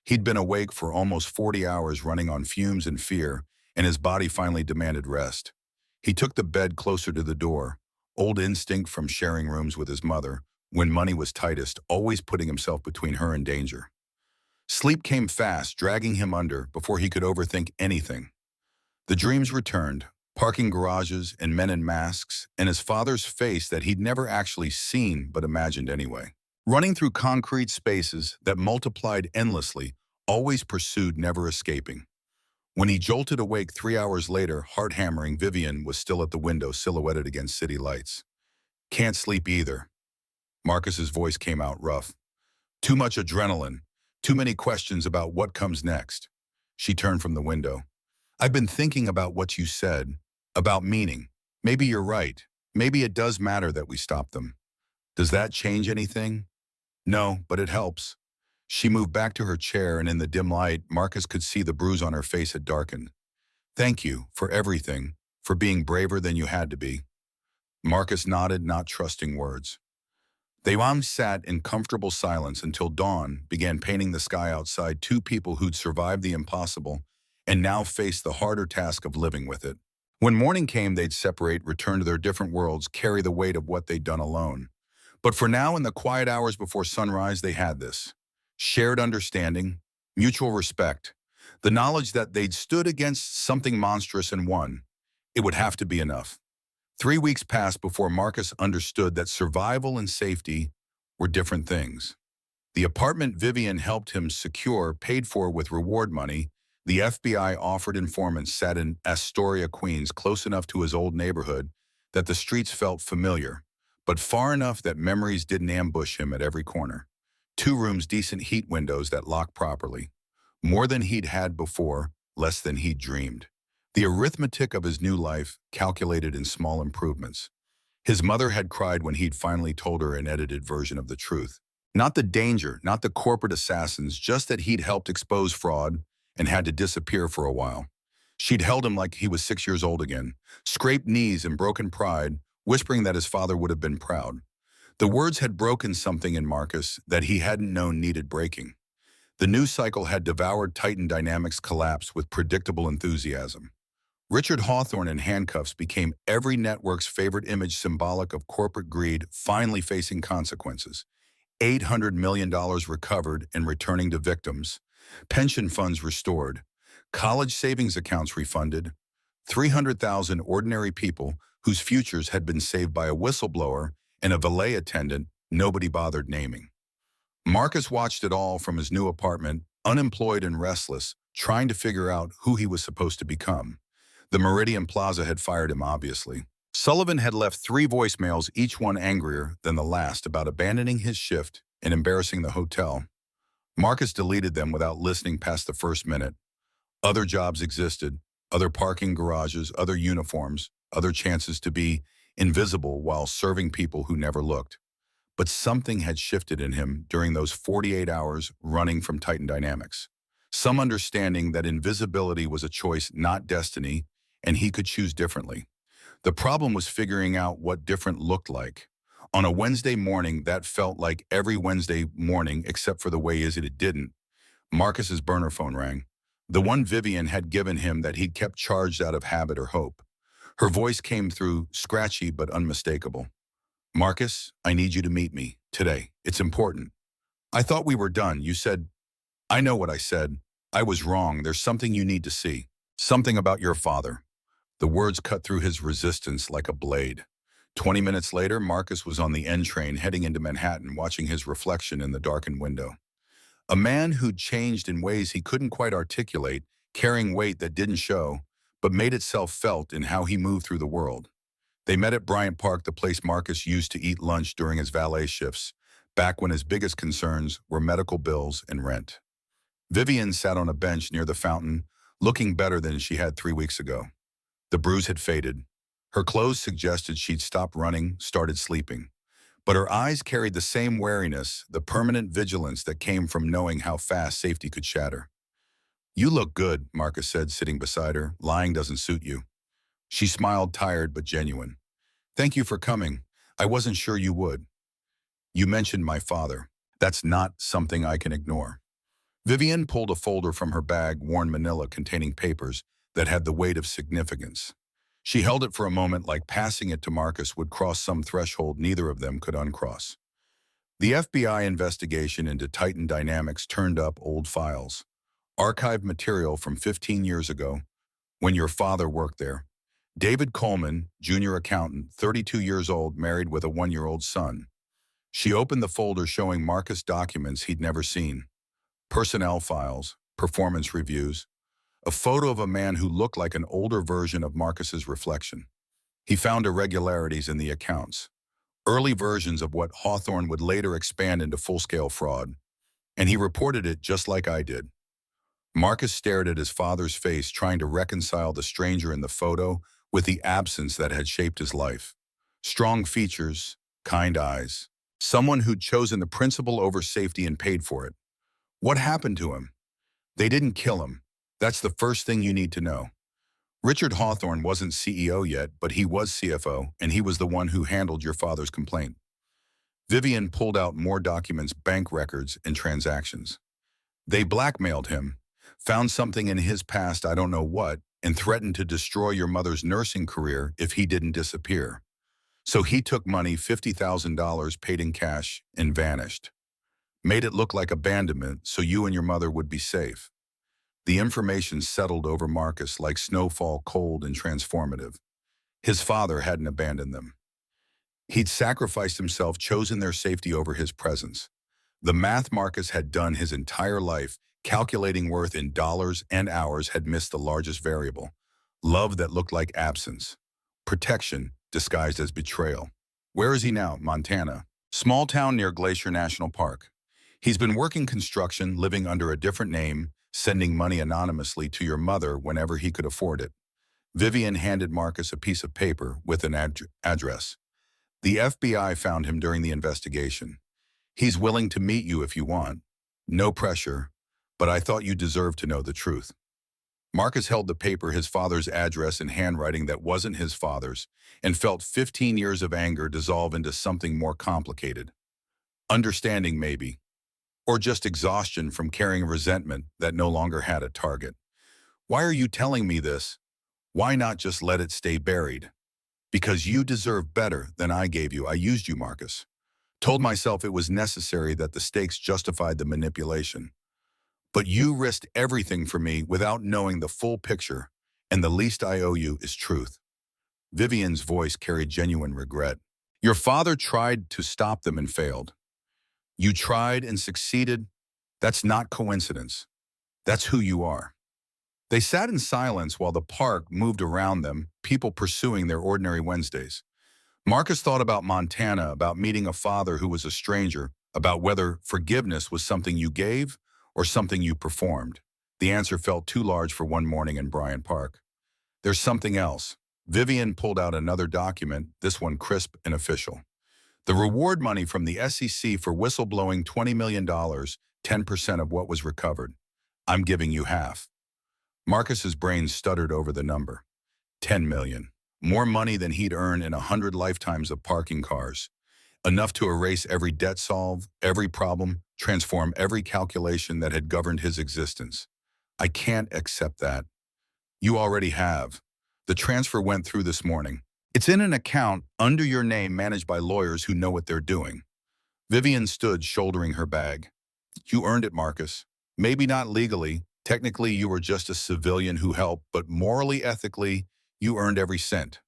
He'd been awake for almost 40 hours running on fumes and fear, and his body finally demanded rest. He took the bed closer to the door, old instinct from sharing rooms with his mother, when money was tightest, always putting himself between her and danger. Sleep came fast, dragging him under before he could overthink anything. The dreams returned, parking garages and men in masks, and his father's face that he'd never actually seen but imagined anyway. Running through concrete spaces that multiplied endlessly, always pursued, never escaping. When he jolted awake 3 hours later, heart hammering, Vivian was still at the window, silhouetted against city lights. Can't sleep either. Marcus's voice came out rough. Too much adrenaline, too many questions about what comes next. She turned from the window. I've been thinking about what you said, about meaning. Maybe you're right. Maybe it does matter that we stop them. Does that change anything? No, but it helps. She moved back to her chair, and in the dim light, Marcus could see the bruise on her face had darkened. Thank you for everything, for being braver than you had to be. Marcus nodded, not trusting words. They sat in comfortable silence until dawn began painting the sky outside, two people who'd survived the impossible and now faced the harder task of living with it. When morning came, they'd separate, return to their different worlds, carry the weight of what they'd done alone. But for now, in the quiet hours before sunrise, they had this. Shared understanding, mutual respect, the knowledge that they'd stood against something monstrous and won. It would have to be enough. 3 weeks passed before Marcus understood that survival and safety were different things. The apartment Vivian helped him secure, paid for with reward money, The FBI offered informants sat in Astoria, Queens, close enough to his old neighborhood that the streets felt familiar, but far enough that memories didn't ambush him at every corner. 2 rooms, decent heat windows that locked properly. More than he'd had before, less than he'd dreamed. The arithmetic of his new life calculated in small improvements. His mother had cried when he'd finally told her an edited version of the truth. Not the danger, not the corporate assassins, just that he'd helped expose fraud and had to disappear for a while. She'd held him like he was 6 years old again, scraped knees and broken pride, whispering that his father would have been proud. The words had broken something in Marcus that he hadn't known needed breaking. The news cycle had devoured Titan Dynamics' collapse with predictable enthusiasm. Richard Hawthorne in handcuffs became every network's favorite image, symbolic of corporate greed finally facing consequences. $800 million recovered and returning to victims. Pension funds restored. College savings accounts refunded. 300,000 ordinary people whose futures had been saved by a whistleblower and a valet attendant nobody bothered naming. Marcus watched it all from his new apartment, unemployed and restless, trying to figure out who he was supposed to become. The Meridian Plaza had fired him, obviously. Sullivan had left 3 voicemails, each one angrier than the last, about abandoning his shift and embarrassing the hotel. Marcus deleted them without listening past the first minute. Other jobs existed, other parking garages, other uniforms, other chances to be invisible while serving people who never looked. But something had shifted in him during those 48 hours running from Titan Dynamics. Some understanding that invisibility was a choice, not destiny, and he could choose differently. The problem was figuring out what different looked like. On a Wednesday morning, that felt like every Wednesday morning except for the way it didn't. Marcus's burner phone rang. The one Vivian had given him that he'd kept charged out of habit or hope. Her voice came through, scratchy but unmistakable. "Marcus, I need you to meet me, today. It's important." "I thought we were done. You said—" "I know what I said. I was wrong. There's something you need to see. Something about your father." The words cut through his resistance like a blade. 20 minutes later, Marcus was on the N train heading into Manhattan, watching his reflection in the darkened window. A man who'd changed in ways he couldn't quite articulate, carrying weight that didn't show, but made itself felt in how he moved through the world. They met at Bryant Park, the place Marcus used to eat lunch during his valet shifts, back when his biggest concerns were medical bills and rent. Vivian sat on a bench near the fountain, looking better than she had 3 weeks ago. The bruise had faded. Her clothes suggested she'd stopped running, started sleeping. But her eyes carried the same wariness, the permanent vigilance that came from knowing how fast safety could shatter. "You look good," Marcus said, sitting beside her. "Lying doesn't suit you." She smiled, tired but genuine. "Thank you for coming. I wasn't sure you would." "You mentioned my father. That's not something I can ignore." Vivian pulled a folder from her bag, worn manila, containing papers that had the weight of significance. She held it for a moment, like passing it to Marcus would cross some threshold neither of them could uncross. The FBI investigation into Titan Dynamics turned up old files. Archived material from 15 years ago, when your father worked there. David Coleman, junior accountant, 32 years old, married with a 1-year-old son. She opened the folder, showing Marcus documents he'd never seen. Personnel files, performance reviews, a photo of a man who looked like an older version of Marcus's reflection. He found irregularities in the accounts, early versions of what Hawthorne would later expand into full-scale fraud, and he reported it just like I did. Marcus stared at his father's face, trying to reconcile the stranger in the photo with the absence that had shaped his life. Strong features, kind eyes. Someone who'd chosen the principle over safety and paid for it. What happened to him? They didn't kill him. That's the first thing you need to know. Richard Hawthorne wasn't CEO yet, but he was CFO, and he was the one who handled your father's complaint. Vivian pulled out more documents, bank records, and transactions. They blackmailed him, found something in his past, I don't know what, and threatened to destroy your mother's nursing career if he didn't disappear. So he took money, $50,000 paid in cash, and vanished. Made it look like abandonment so you and your mother would be safe. The information settled over Marcus like snowfall, cold and transformative. His father hadn't abandoned them. He'd sacrificed himself, chosen their safety over his presence. The math Marcus had done his entire life Calculating worth in dollars and hours had missed the largest variable. Love that looked like absence. Protection disguised as betrayal. Where is he now? Montana. Small town near Glacier National Park. He's been working construction, living under a different name, sending money anonymously to your mother whenever he could afford it. Vivian handed Marcus a piece of paper with an address. The FBI found him during the investigation. He's willing to meet you if you want. No pressure, but I thought you deserved to know the truth. Marcus held the paper, his father's address in handwriting that wasn't his father's, and felt 15 years of anger dissolve into something more complicated. Understanding, maybe. Or just exhaustion from carrying resentment that no longer had a target. Why are you telling me this? Why not just let it stay buried? Because you deserve better than I gave you. I used you, Marcus. Told myself it was necessary, that the stakes justified the manipulation. But you risked everything for me without knowing the full picture, and the least I owe you is truth. Vivian's voice carried genuine regret. Your father tried to stop them and failed. You tried and succeeded. That's not coincidence. That's who you are. They sat in silence while the park moved around them, people pursuing their ordinary Wednesdays. Marcus thought about Montana, about meeting a father who was a stranger, about whether forgiveness was something you gave or something you performed. The answer felt too large for one morning in Bryant Park. There's something else. Vivian pulled out another document, this one crisp and official. The reward money from the SEC for whistleblowing $20 million, 10% of what was recovered. I'm giving you half. Marcus's brain stuttered over the number. 10 million. More money than he'd earn in 100 lifetimes of parking cars. Enough to erase every debt, solve every problem, transform every calculation that had governed his existence. I can't accept that. You already have. The transfer went through this morning. It's in an account under your name, managed by lawyers who know what they're doing. Vivian stood, shouldering her bag. You earned it, Marcus. Maybe not legally. Technically, you were just a civilian who helped, but morally, ethically, you earned every cent.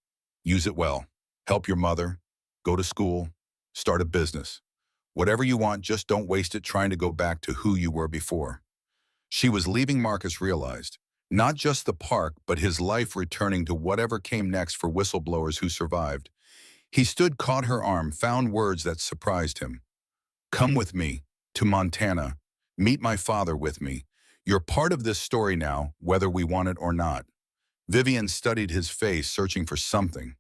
Use it well. Help your mother. Go to school. Start a business. Whatever you want, just don't waste it trying to go back to who you were before. She was leaving, Marcus realized. Not just the park, but his life, returning to whatever came next for whistleblowers who survived. He stood, caught her arm, found words that surprised him. Come with me, to Montana. Meet my father with me. You're part of this story now, whether we want it or not. Vivian studied his face, searching for something.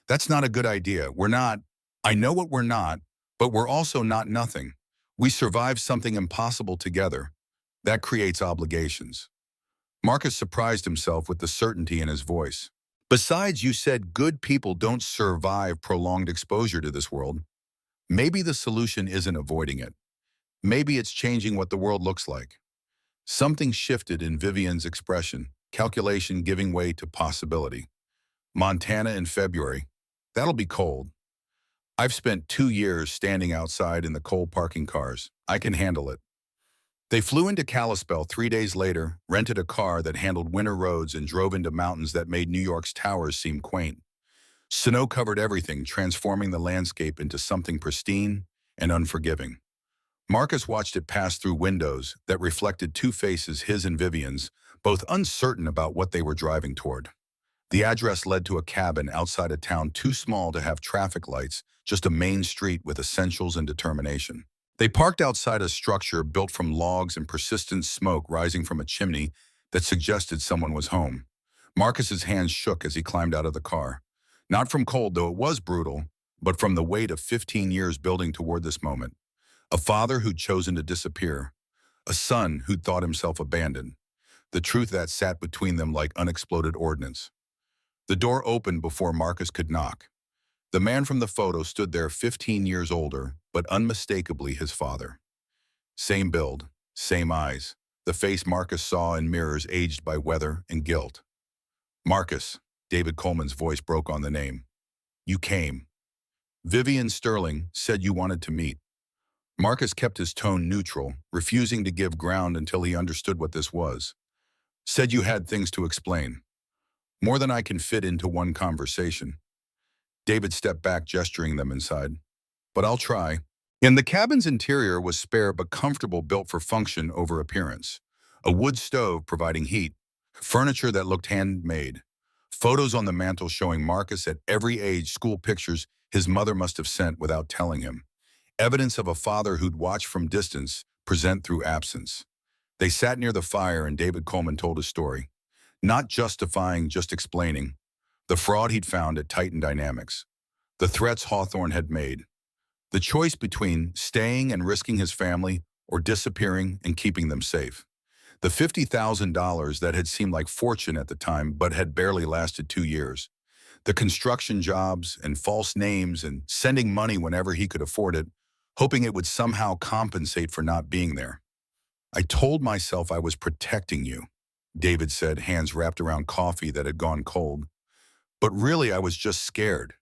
That's not a good idea. We're not. I know what we're not, but we're also not nothing. We survived something impossible together. That creates obligations. Marcus surprised himself with the certainty in his voice. Besides, you said good people don't survive prolonged exposure to this world. Maybe the solution isn't avoiding it. Maybe it's changing what the world looks like. Something shifted in Vivian's expression, calculation giving way to possibility. Montana in February. That'll be cold. I've spent 2 years standing outside in the cold parking cars. I can handle it. They flew into Kalispell 3 days later, rented a car that handled winter roads, and drove into mountains that made New York's towers seem quaint. Snow covered everything, transforming the landscape into something pristine and unforgiving. Marcus watched it pass through windows that reflected two faces, his and Vivian's, both uncertain about what they were driving toward. The address led to a cabin outside a town too small to have traffic lights, just a main street with essentials and determination. They parked outside a structure built from logs and persistent smoke rising from a chimney that suggested someone was home. Marcus's hands shook as he climbed out of the car. Not from cold, though it was brutal, but from the weight of 15 years building toward this moment. A father who'd chosen to disappear. A son who'd thought himself abandoned. The truth that sat between them like unexploded ordnance. The door opened before Marcus could knock. The man from the photo stood there, 15 years older, but unmistakably his father. Same build, same eyes. The face Marcus saw in mirrors, aged by weather and guilt. Marcus, David Coleman's voice broke on the name. You came. Vivian Sterling said you wanted to meet. Marcus kept his tone neutral, refusing to give ground until he understood what this was. Said you had things to explain. More than I can fit into one conversation. David stepped back, gesturing them inside. But I'll try. In the cabin's interior was spare but comfortable, built for function over appearance. A wood stove providing heat, furniture that looked handmade, photos on the mantel showing Marcus at every age, school pictures his mother must have sent without telling him, evidence of a father who'd watch from distance, present through absence. They sat near the fire and David Coleman told his story, not justifying, just explaining, the fraud he'd found at Titan Dynamics, the threats Hawthorne had made, the choice between staying and risking his family or disappearing and keeping them safe. The $50,000 that had seemed like fortune at the time but had barely lasted 2 years. The construction jobs and false names and sending money whenever he could afford it, hoping it would somehow compensate for not being there. I told myself I was protecting you, David said, hands wrapped around coffee that had gone cold. But really I was just scared.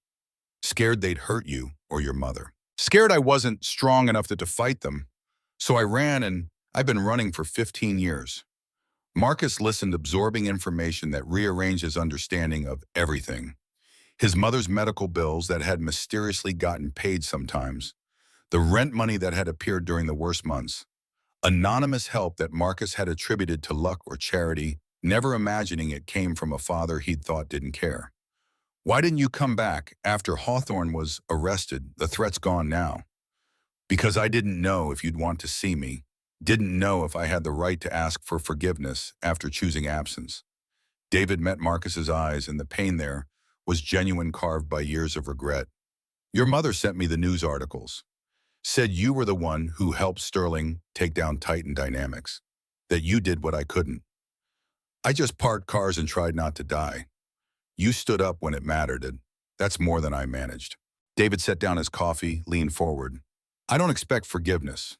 Scared they'd hurt you or your mother. Scared I wasn't strong enough to fight them. So I ran, and I've been running for 15 years. Marcus listened, absorbing information that rearranged his understanding of everything. His mother's medical bills that had mysteriously gotten paid sometimes. The rent money that had appeared during the worst months. Anonymous help that Marcus had attributed to luck or charity, never imagining it came from a father he'd thought didn't care. Why didn't you come back after Hawthorne was arrested? The threat's gone now. Because I didn't know if you'd want to see me. Didn't know if I had the right to ask for forgiveness after choosing absence. David met Marcus's eyes, and the pain there was genuine, carved by years of regret. Your mother sent me the news articles. Said you were the one who helped Sterling take down Titan Dynamics. That you did what I couldn't. I just parked cars and tried not to die. You stood up when it mattered, and that's more than I managed. David set down his coffee, leaned forward. I don't expect forgiveness.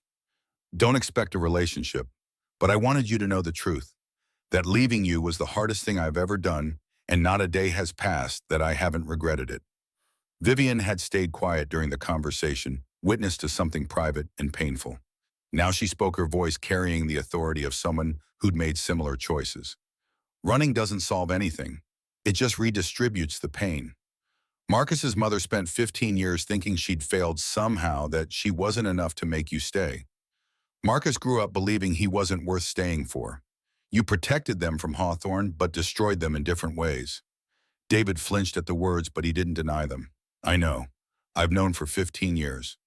Don't expect a relationship. But I wanted you to know the truth. That leaving you was the hardest thing I've ever done, and not a day has passed that I haven't regretted it. Vivian had stayed quiet during the conversation, witness to something private and painful. Now she spoke, her voice carrying the authority of someone who'd made similar choices. Running doesn't solve anything. It just redistributes the pain. Marcus's mother spent 15 years thinking she'd failed somehow, that she wasn't enough to make you stay. Marcus grew up believing he wasn't worth staying for. You protected them from Hawthorne, but destroyed them in different ways. David flinched at the words, but he didn't deny them. I know. I've known for 15 years.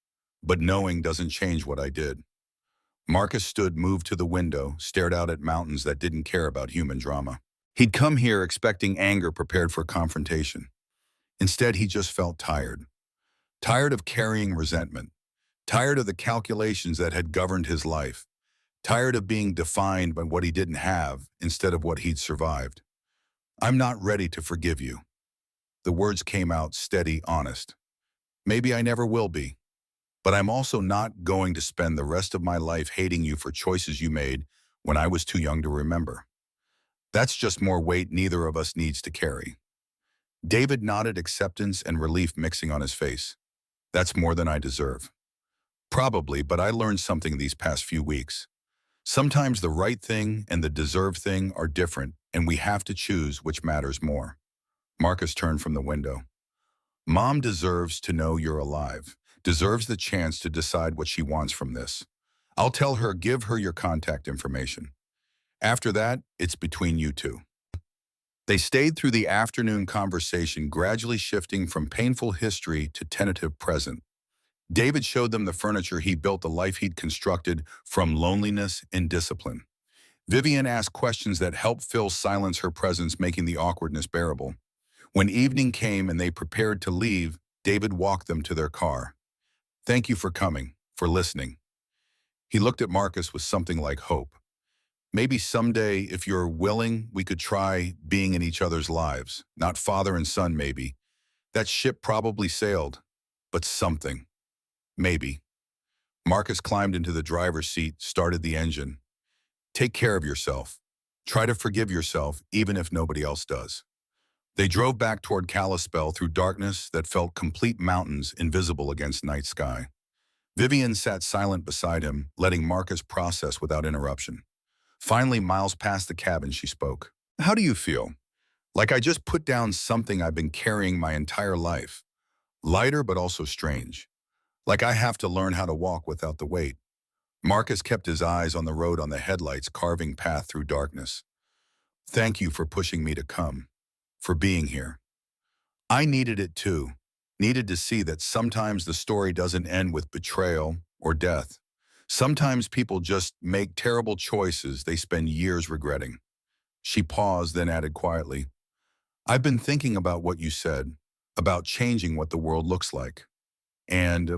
But knowing doesn't change what I did. Marcus stood, moved to the window, stared out at mountains that didn't care about human drama. He'd come here expecting anger, prepared for confrontation. Instead, he just felt tired. Tired of carrying resentment. Tired of the calculations that had governed his life. Tired of being defined by what he didn't have instead of what he'd survived. I'm not ready to forgive you. The words came out steady, honest. Maybe I never will be. But I'm also not going to spend the rest of my life hating you for choices you made when I was too young to remember. That's just more weight neither of us needs to carry. David nodded, acceptance and relief mixing on his face. That's more than I deserve. Probably, but I learned something these past few weeks. Sometimes the right thing and the deserved thing are different, and we have to choose which matters more. Marcus turned from the window. Mom deserves to know you're alive, deserves the chance to decide what she wants from this. I'll tell her, give her your contact information. After that, it's between you two. They stayed through the afternoon conversation, gradually shifting from painful history to tentative present. David showed them the furniture he built, the life he'd constructed from loneliness and discipline. Vivian asked questions that helped fill silence, her presence making the awkwardness bearable. When evening came and they prepared to leave, David walked them to their car. Thank you for coming, for listening. He looked at Marcus with something like hope. Maybe someday, if you're willing, we could try being in each other's lives. Not father and son, maybe. That ship probably sailed, but something. Maybe. Marcus climbed into the driver's seat, started the engine. Take care of yourself. Try to forgive yourself, even if nobody else does. They drove back toward Kalispell through darkness that felt complete, mountains invisible against night sky. Vivian sat silent beside him, letting Marcus process without interruption. Finally, miles past the cabin, she spoke. How do you feel? Like I just put down something I've been carrying my entire life. Lighter, but also strange. Like I have to learn how to walk without the weight. Marcus kept his eyes on the road on the headlights carving path through darkness. Thank you for pushing me to come, for being here. I needed it too. Needed to see that sometimes the story doesn't end with betrayal or death. Sometimes people just make terrible choices they spend years regretting. She paused, then added quietly, I've been thinking about what you said, about changing what the world looks like. And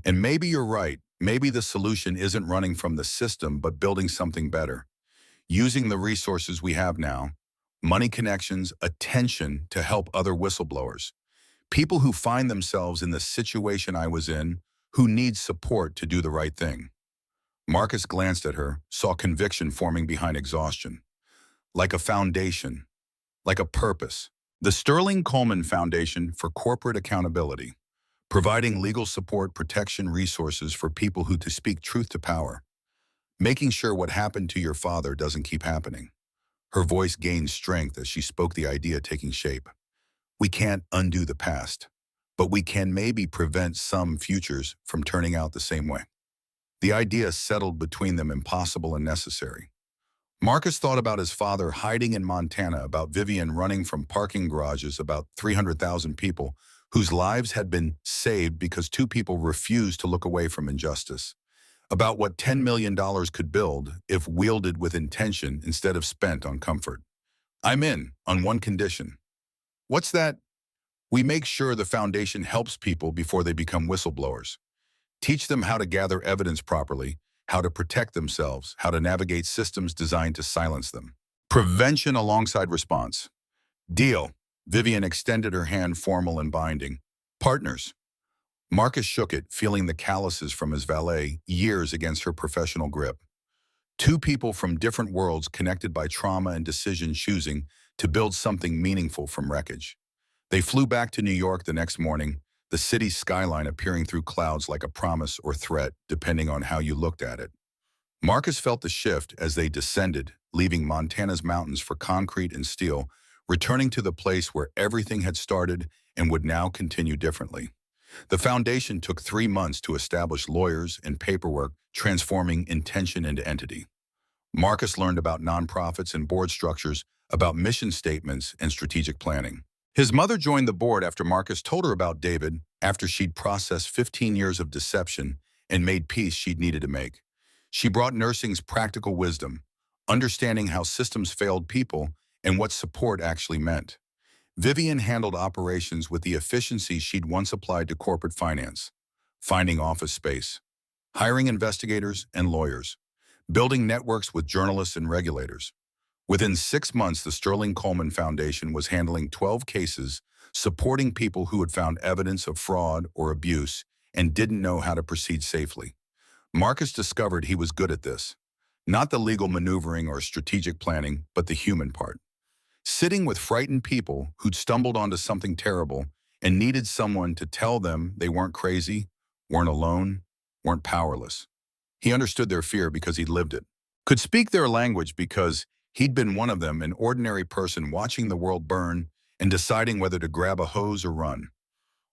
maybe you're right. Maybe the solution isn't running from the system, but building something better. Using the resources we have now, money connections, attention to help other whistleblowers. People who find themselves in the situation I was in, who need support to do the right thing. Marcus glanced at her, saw conviction forming behind exhaustion. Like a foundation, like a purpose. The Sterling Coleman Foundation for Corporate Accountability, providing legal support, protection, resources for people who to speak truth to power, making sure what happened to your father doesn't keep happening. Her voice gained strength as she spoke, the idea taking shape. We can't undo the past, but we can maybe prevent some futures from turning out the same way. The idea settled between them, impossible and necessary. Marcus thought about his father hiding in Montana, about Vivian running from parking garages, about 300,000 people whose lives had been saved because two people refused to look away from injustice, about what $10 million could build if wielded with intention instead of spent on comfort. I'm in, on one condition. What's that? We make sure the foundation helps people before they become whistleblowers. Teach them how to gather evidence properly, how to protect themselves, how to navigate systems designed to silence them. Prevention alongside response. Deal. Vivian extended her hand, formal and binding. Partners. Marcus shook it, feeling the calluses from his valet, years against her professional grip. Two people from different worlds connected by trauma and decision, choosing to build something meaningful from wreckage. They flew back to New York the next morning, the city's skyline appearing through clouds like a promise or threat, depending on how you looked at it. Marcus felt the shift as they descended, leaving Montana's mountains for concrete and steel, returning to the place where everything had started and would now continue differently. The foundation took 3 months to establish lawyers and paperwork, transforming intention into entity. Marcus learned about nonprofits and board structures, about mission statements and strategic planning. His mother joined the board after Marcus told her about David, after she'd processed 15 years of deception and made peace she'd needed to make. She brought nursing's practical wisdom, understanding how systems failed people and what support actually meant. Vivian handled operations with the efficiency she'd once applied to corporate finance, finding office space, hiring investigators and lawyers, building networks with journalists and regulators. Within 6 months, the Sterling Coleman Foundation was handling 12 cases, supporting people who had found evidence of fraud or abuse and didn't know how to proceed safely. Marcus discovered he was good at this. Not the legal maneuvering or strategic planning, but the human part. Sitting with frightened people who'd stumbled onto something terrible and needed someone to tell them they weren't crazy, weren't alone, weren't powerless. He understood their fear because he'd lived it. Could speak their language because he'd been one of them, an ordinary person watching the world burn and deciding whether to grab a hose or run.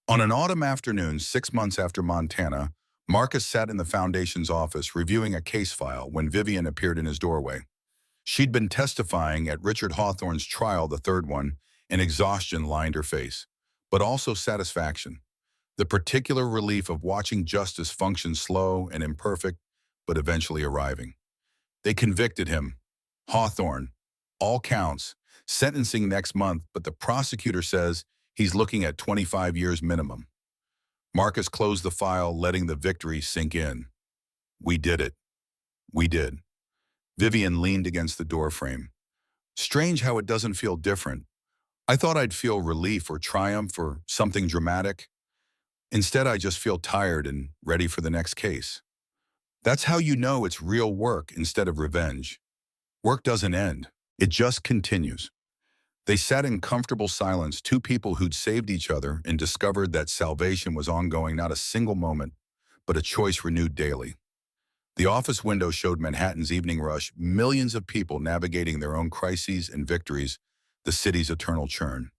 On an autumn afternoon, 6 months after Montana, Marcus sat in the foundation's office reviewing a case file when Vivian appeared in his doorway. She'd been testifying at Richard Hawthorne's trial, the third one, and exhaustion lined her face, but also satisfaction. The particular relief of watching justice function, slow and imperfect, but eventually arriving. They convicted him. Hawthorne, all counts, sentencing next month, but the prosecutor says he's looking at 25 years minimum. Marcus closed the file, letting the victory sink in. We did it. We did. Vivian leaned against the doorframe. Strange how it doesn't feel different. I thought I'd feel relief or triumph or something dramatic. Instead, I just feel tired and ready for the next case. That's how you know it's real work instead of revenge. Work doesn't end. It just continues. They sat in comfortable silence, two people who'd saved each other and discovered that salvation was ongoing, not a single moment, but a choice renewed daily. The office window showed Manhattan's evening rush, millions of people navigating their own crises and victories, the city's eternal churn.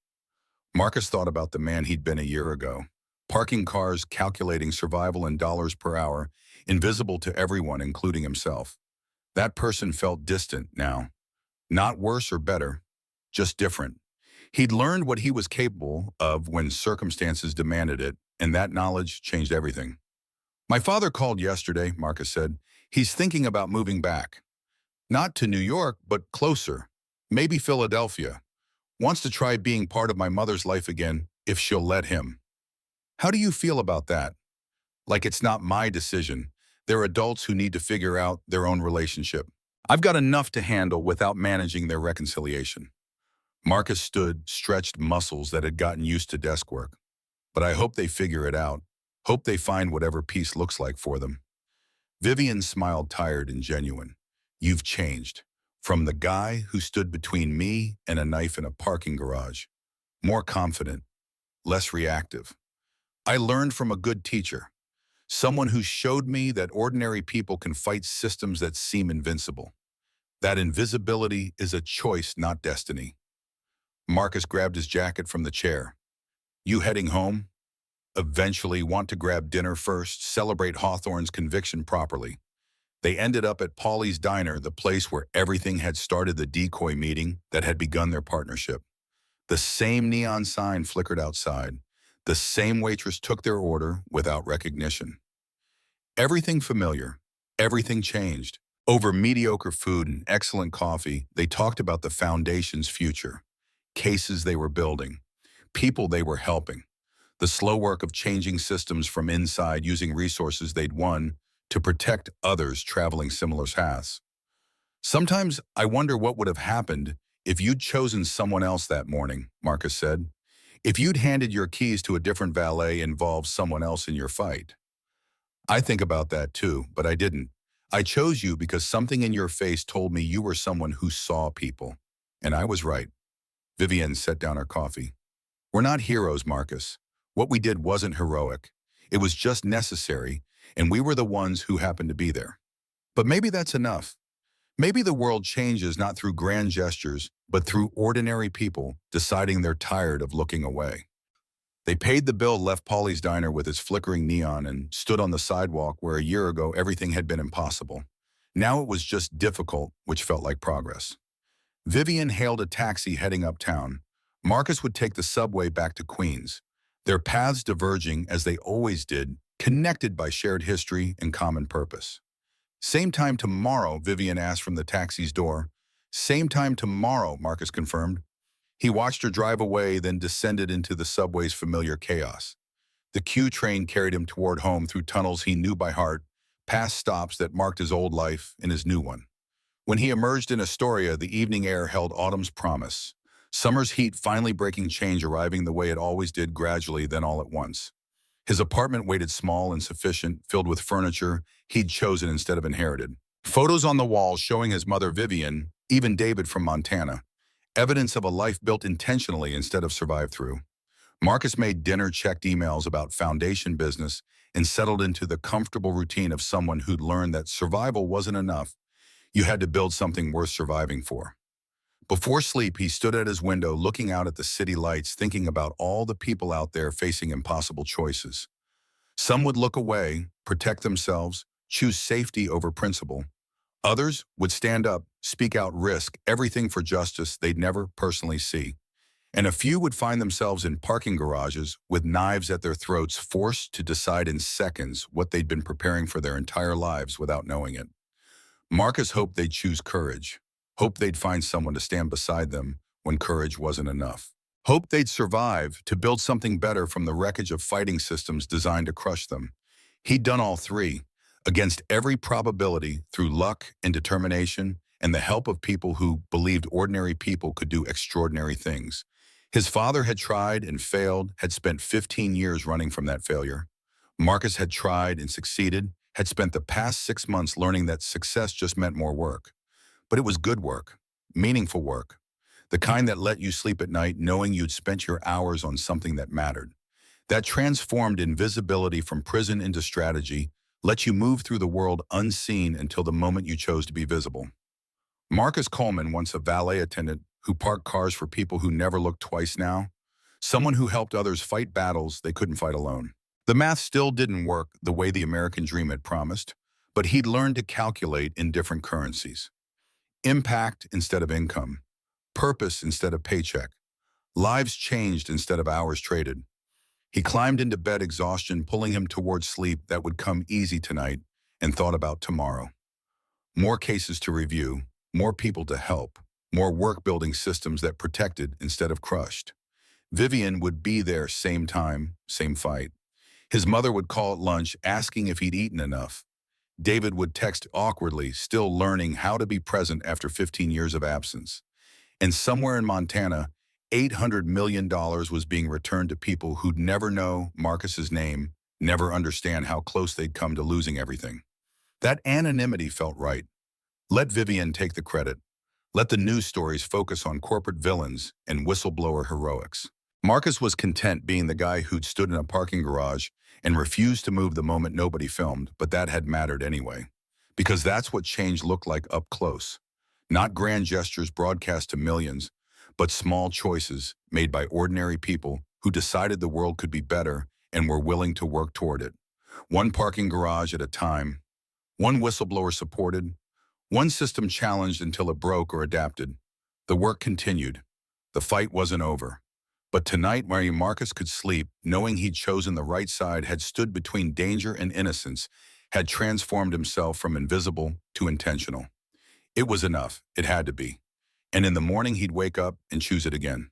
Marcus thought about the man he'd been a year ago, parking cars, calculating survival in dollars per hour, invisible to everyone, including himself. That person felt distant now. Not worse or better, just different. He'd learned what he was capable of when circumstances demanded it, and that knowledge changed everything. My father called yesterday, Marcus said. He's thinking about moving back. Not to New York, but closer. Maybe Philadelphia. Wants to try being part of my mother's life again, if she'll let him. How do you feel about that? Like it's not my decision. They're adults who need to figure out their own relationship. I've got enough to handle without managing their reconciliation. Marcus stood, stretched muscles that had gotten used to desk work. But I hope they figure it out. Hope they find whatever peace looks like for them. Vivian smiled, tired and genuine. You've changed. From the guy who stood between me and a knife in a parking garage. More confident, less reactive. I learned from a good teacher. Someone who showed me that ordinary people can fight systems that seem invincible. That invisibility is a choice, not destiny. Marcus grabbed his jacket from the chair. You heading home? Eventually, want to grab dinner first, celebrate Hawthorne's conviction properly. They ended up at Paulie's Diner, the place where everything had started, the decoy meeting that had begun their partnership. The same neon sign flickered outside. The same waitress took their order without recognition. Everything familiar, everything changed. Over mediocre food and excellent coffee, they talked about the foundation's future, cases they were building, people they were helping, the slow work of changing systems from inside, using resources they'd won to protect others traveling similar paths. Sometimes I wonder what would have happened if you'd chosen someone else that morning, Marcus said. If you'd handed your keys to a different valet and involved someone else in your fight. I think about that too, but I didn't. I chose you because something in your face told me you were someone who saw people. And I was right. Vivienne set down her coffee. We're not heroes, Marcus. What we did wasn't heroic. It was just necessary, and we were the ones who happened to be there. But maybe that's enough. Maybe the world changes not through grand gestures, but through ordinary people deciding they're tired of looking away. They paid the bill, left Paulie's Diner with its flickering neon, and stood on the sidewalk where a year ago everything had been impossible. Now it was just difficult, which felt like progress. Vivian hailed a taxi heading uptown. Marcus would take the subway back to Queens, their paths diverging as they always did, connected by shared history and common purpose. Same time tomorrow, Vivian asked from the taxi's door. Same time tomorrow, Marcus confirmed. He watched her drive away, then descended into the subway's familiar chaos. The Q train carried him toward home through tunnels he knew by heart, past stops that marked his old life and his new one. When he emerged in Astoria, the evening air held autumn's promise. Summer's heat finally breaking change, arriving the way it always did, gradually, then all at once. His apartment waited, small and sufficient, filled with furniture he'd chosen instead of inherited. Photos on the walls showing his mother Vivian, even David from Montana. Evidence of a life built intentionally instead of survived through. Marcus made dinner, checked emails about foundation business, and settled into the comfortable routine of someone who'd learned that survival wasn't enough. You had to build something worth surviving for. Before sleep, he stood at his window looking out at the city lights, thinking about all the people out there facing impossible choices. Some would look away, protect themselves, choose safety over principle. Others would stand up, speak out, risk everything for justice they'd never personally see. And a few would find themselves in parking garages with knives at their throats, forced to decide in seconds what they'd been preparing for their entire lives without knowing it. Marcus hoped they'd choose courage. Hoped they'd find someone to stand beside them when courage wasn't enough. Hoped they'd survive to build something better from the wreckage of fighting systems designed to crush them. He'd done all three, against every probability, through luck and determination and the help of people who believed ordinary people could do extraordinary things. His father had tried and failed, had spent 15 years running from that failure. Marcus had tried and succeeded, had spent the past 6 months learning that success just meant more work. But it was good work, meaningful work, the kind that let you sleep at night knowing you'd spent your hours on something that mattered. That transformed invisibility from prison into strategy, let you move through the world unseen until the moment you chose to be visible. Marcus Coleman, once a valet attendant who parked cars for people who never looked twice now, someone who helped others fight battles they couldn't fight alone. The math still didn't work the way the American dream had promised, but he'd learned to calculate in different currencies. Impact instead of income, purpose instead of paycheck, lives changed instead of hours traded. He climbed into bed, exhaustion pulling him towards sleep that would come easy tonight, and thought about tomorrow. More cases to review, more people to help, more work building systems that protected instead of crushed. Vivian would be there, same time, same fight. His mother would call at lunch asking if he'd eaten enough. David would text awkwardly, still learning how to be present after 15 years of absence. And somewhere in Montana, $800 million was being returned to people who'd never know Marcus's name, never understand how close they'd come to losing everything. That anonymity felt right. Let Vivian take the credit. Let the news stories focus on corporate villains and whistleblower heroics. Marcus was content being the guy who'd stood in a parking garage and refused to move the moment nobody filmed, but that had mattered anyway. Because that's what change looked like up close. Not grand gestures broadcast to millions, but small choices made by ordinary people who decided the world could be better and were willing to work toward it. One parking garage at a time, one whistleblower supported, one system challenged until it broke or adapted. The work continued. The fight wasn't over. But tonight, Mary Marcus could sleep, knowing he'd chosen the right side, had stood between danger and innocence, had transformed himself from invisible to intentional. It was enough. It had to be. And in the morning, he'd wake up and choose it again.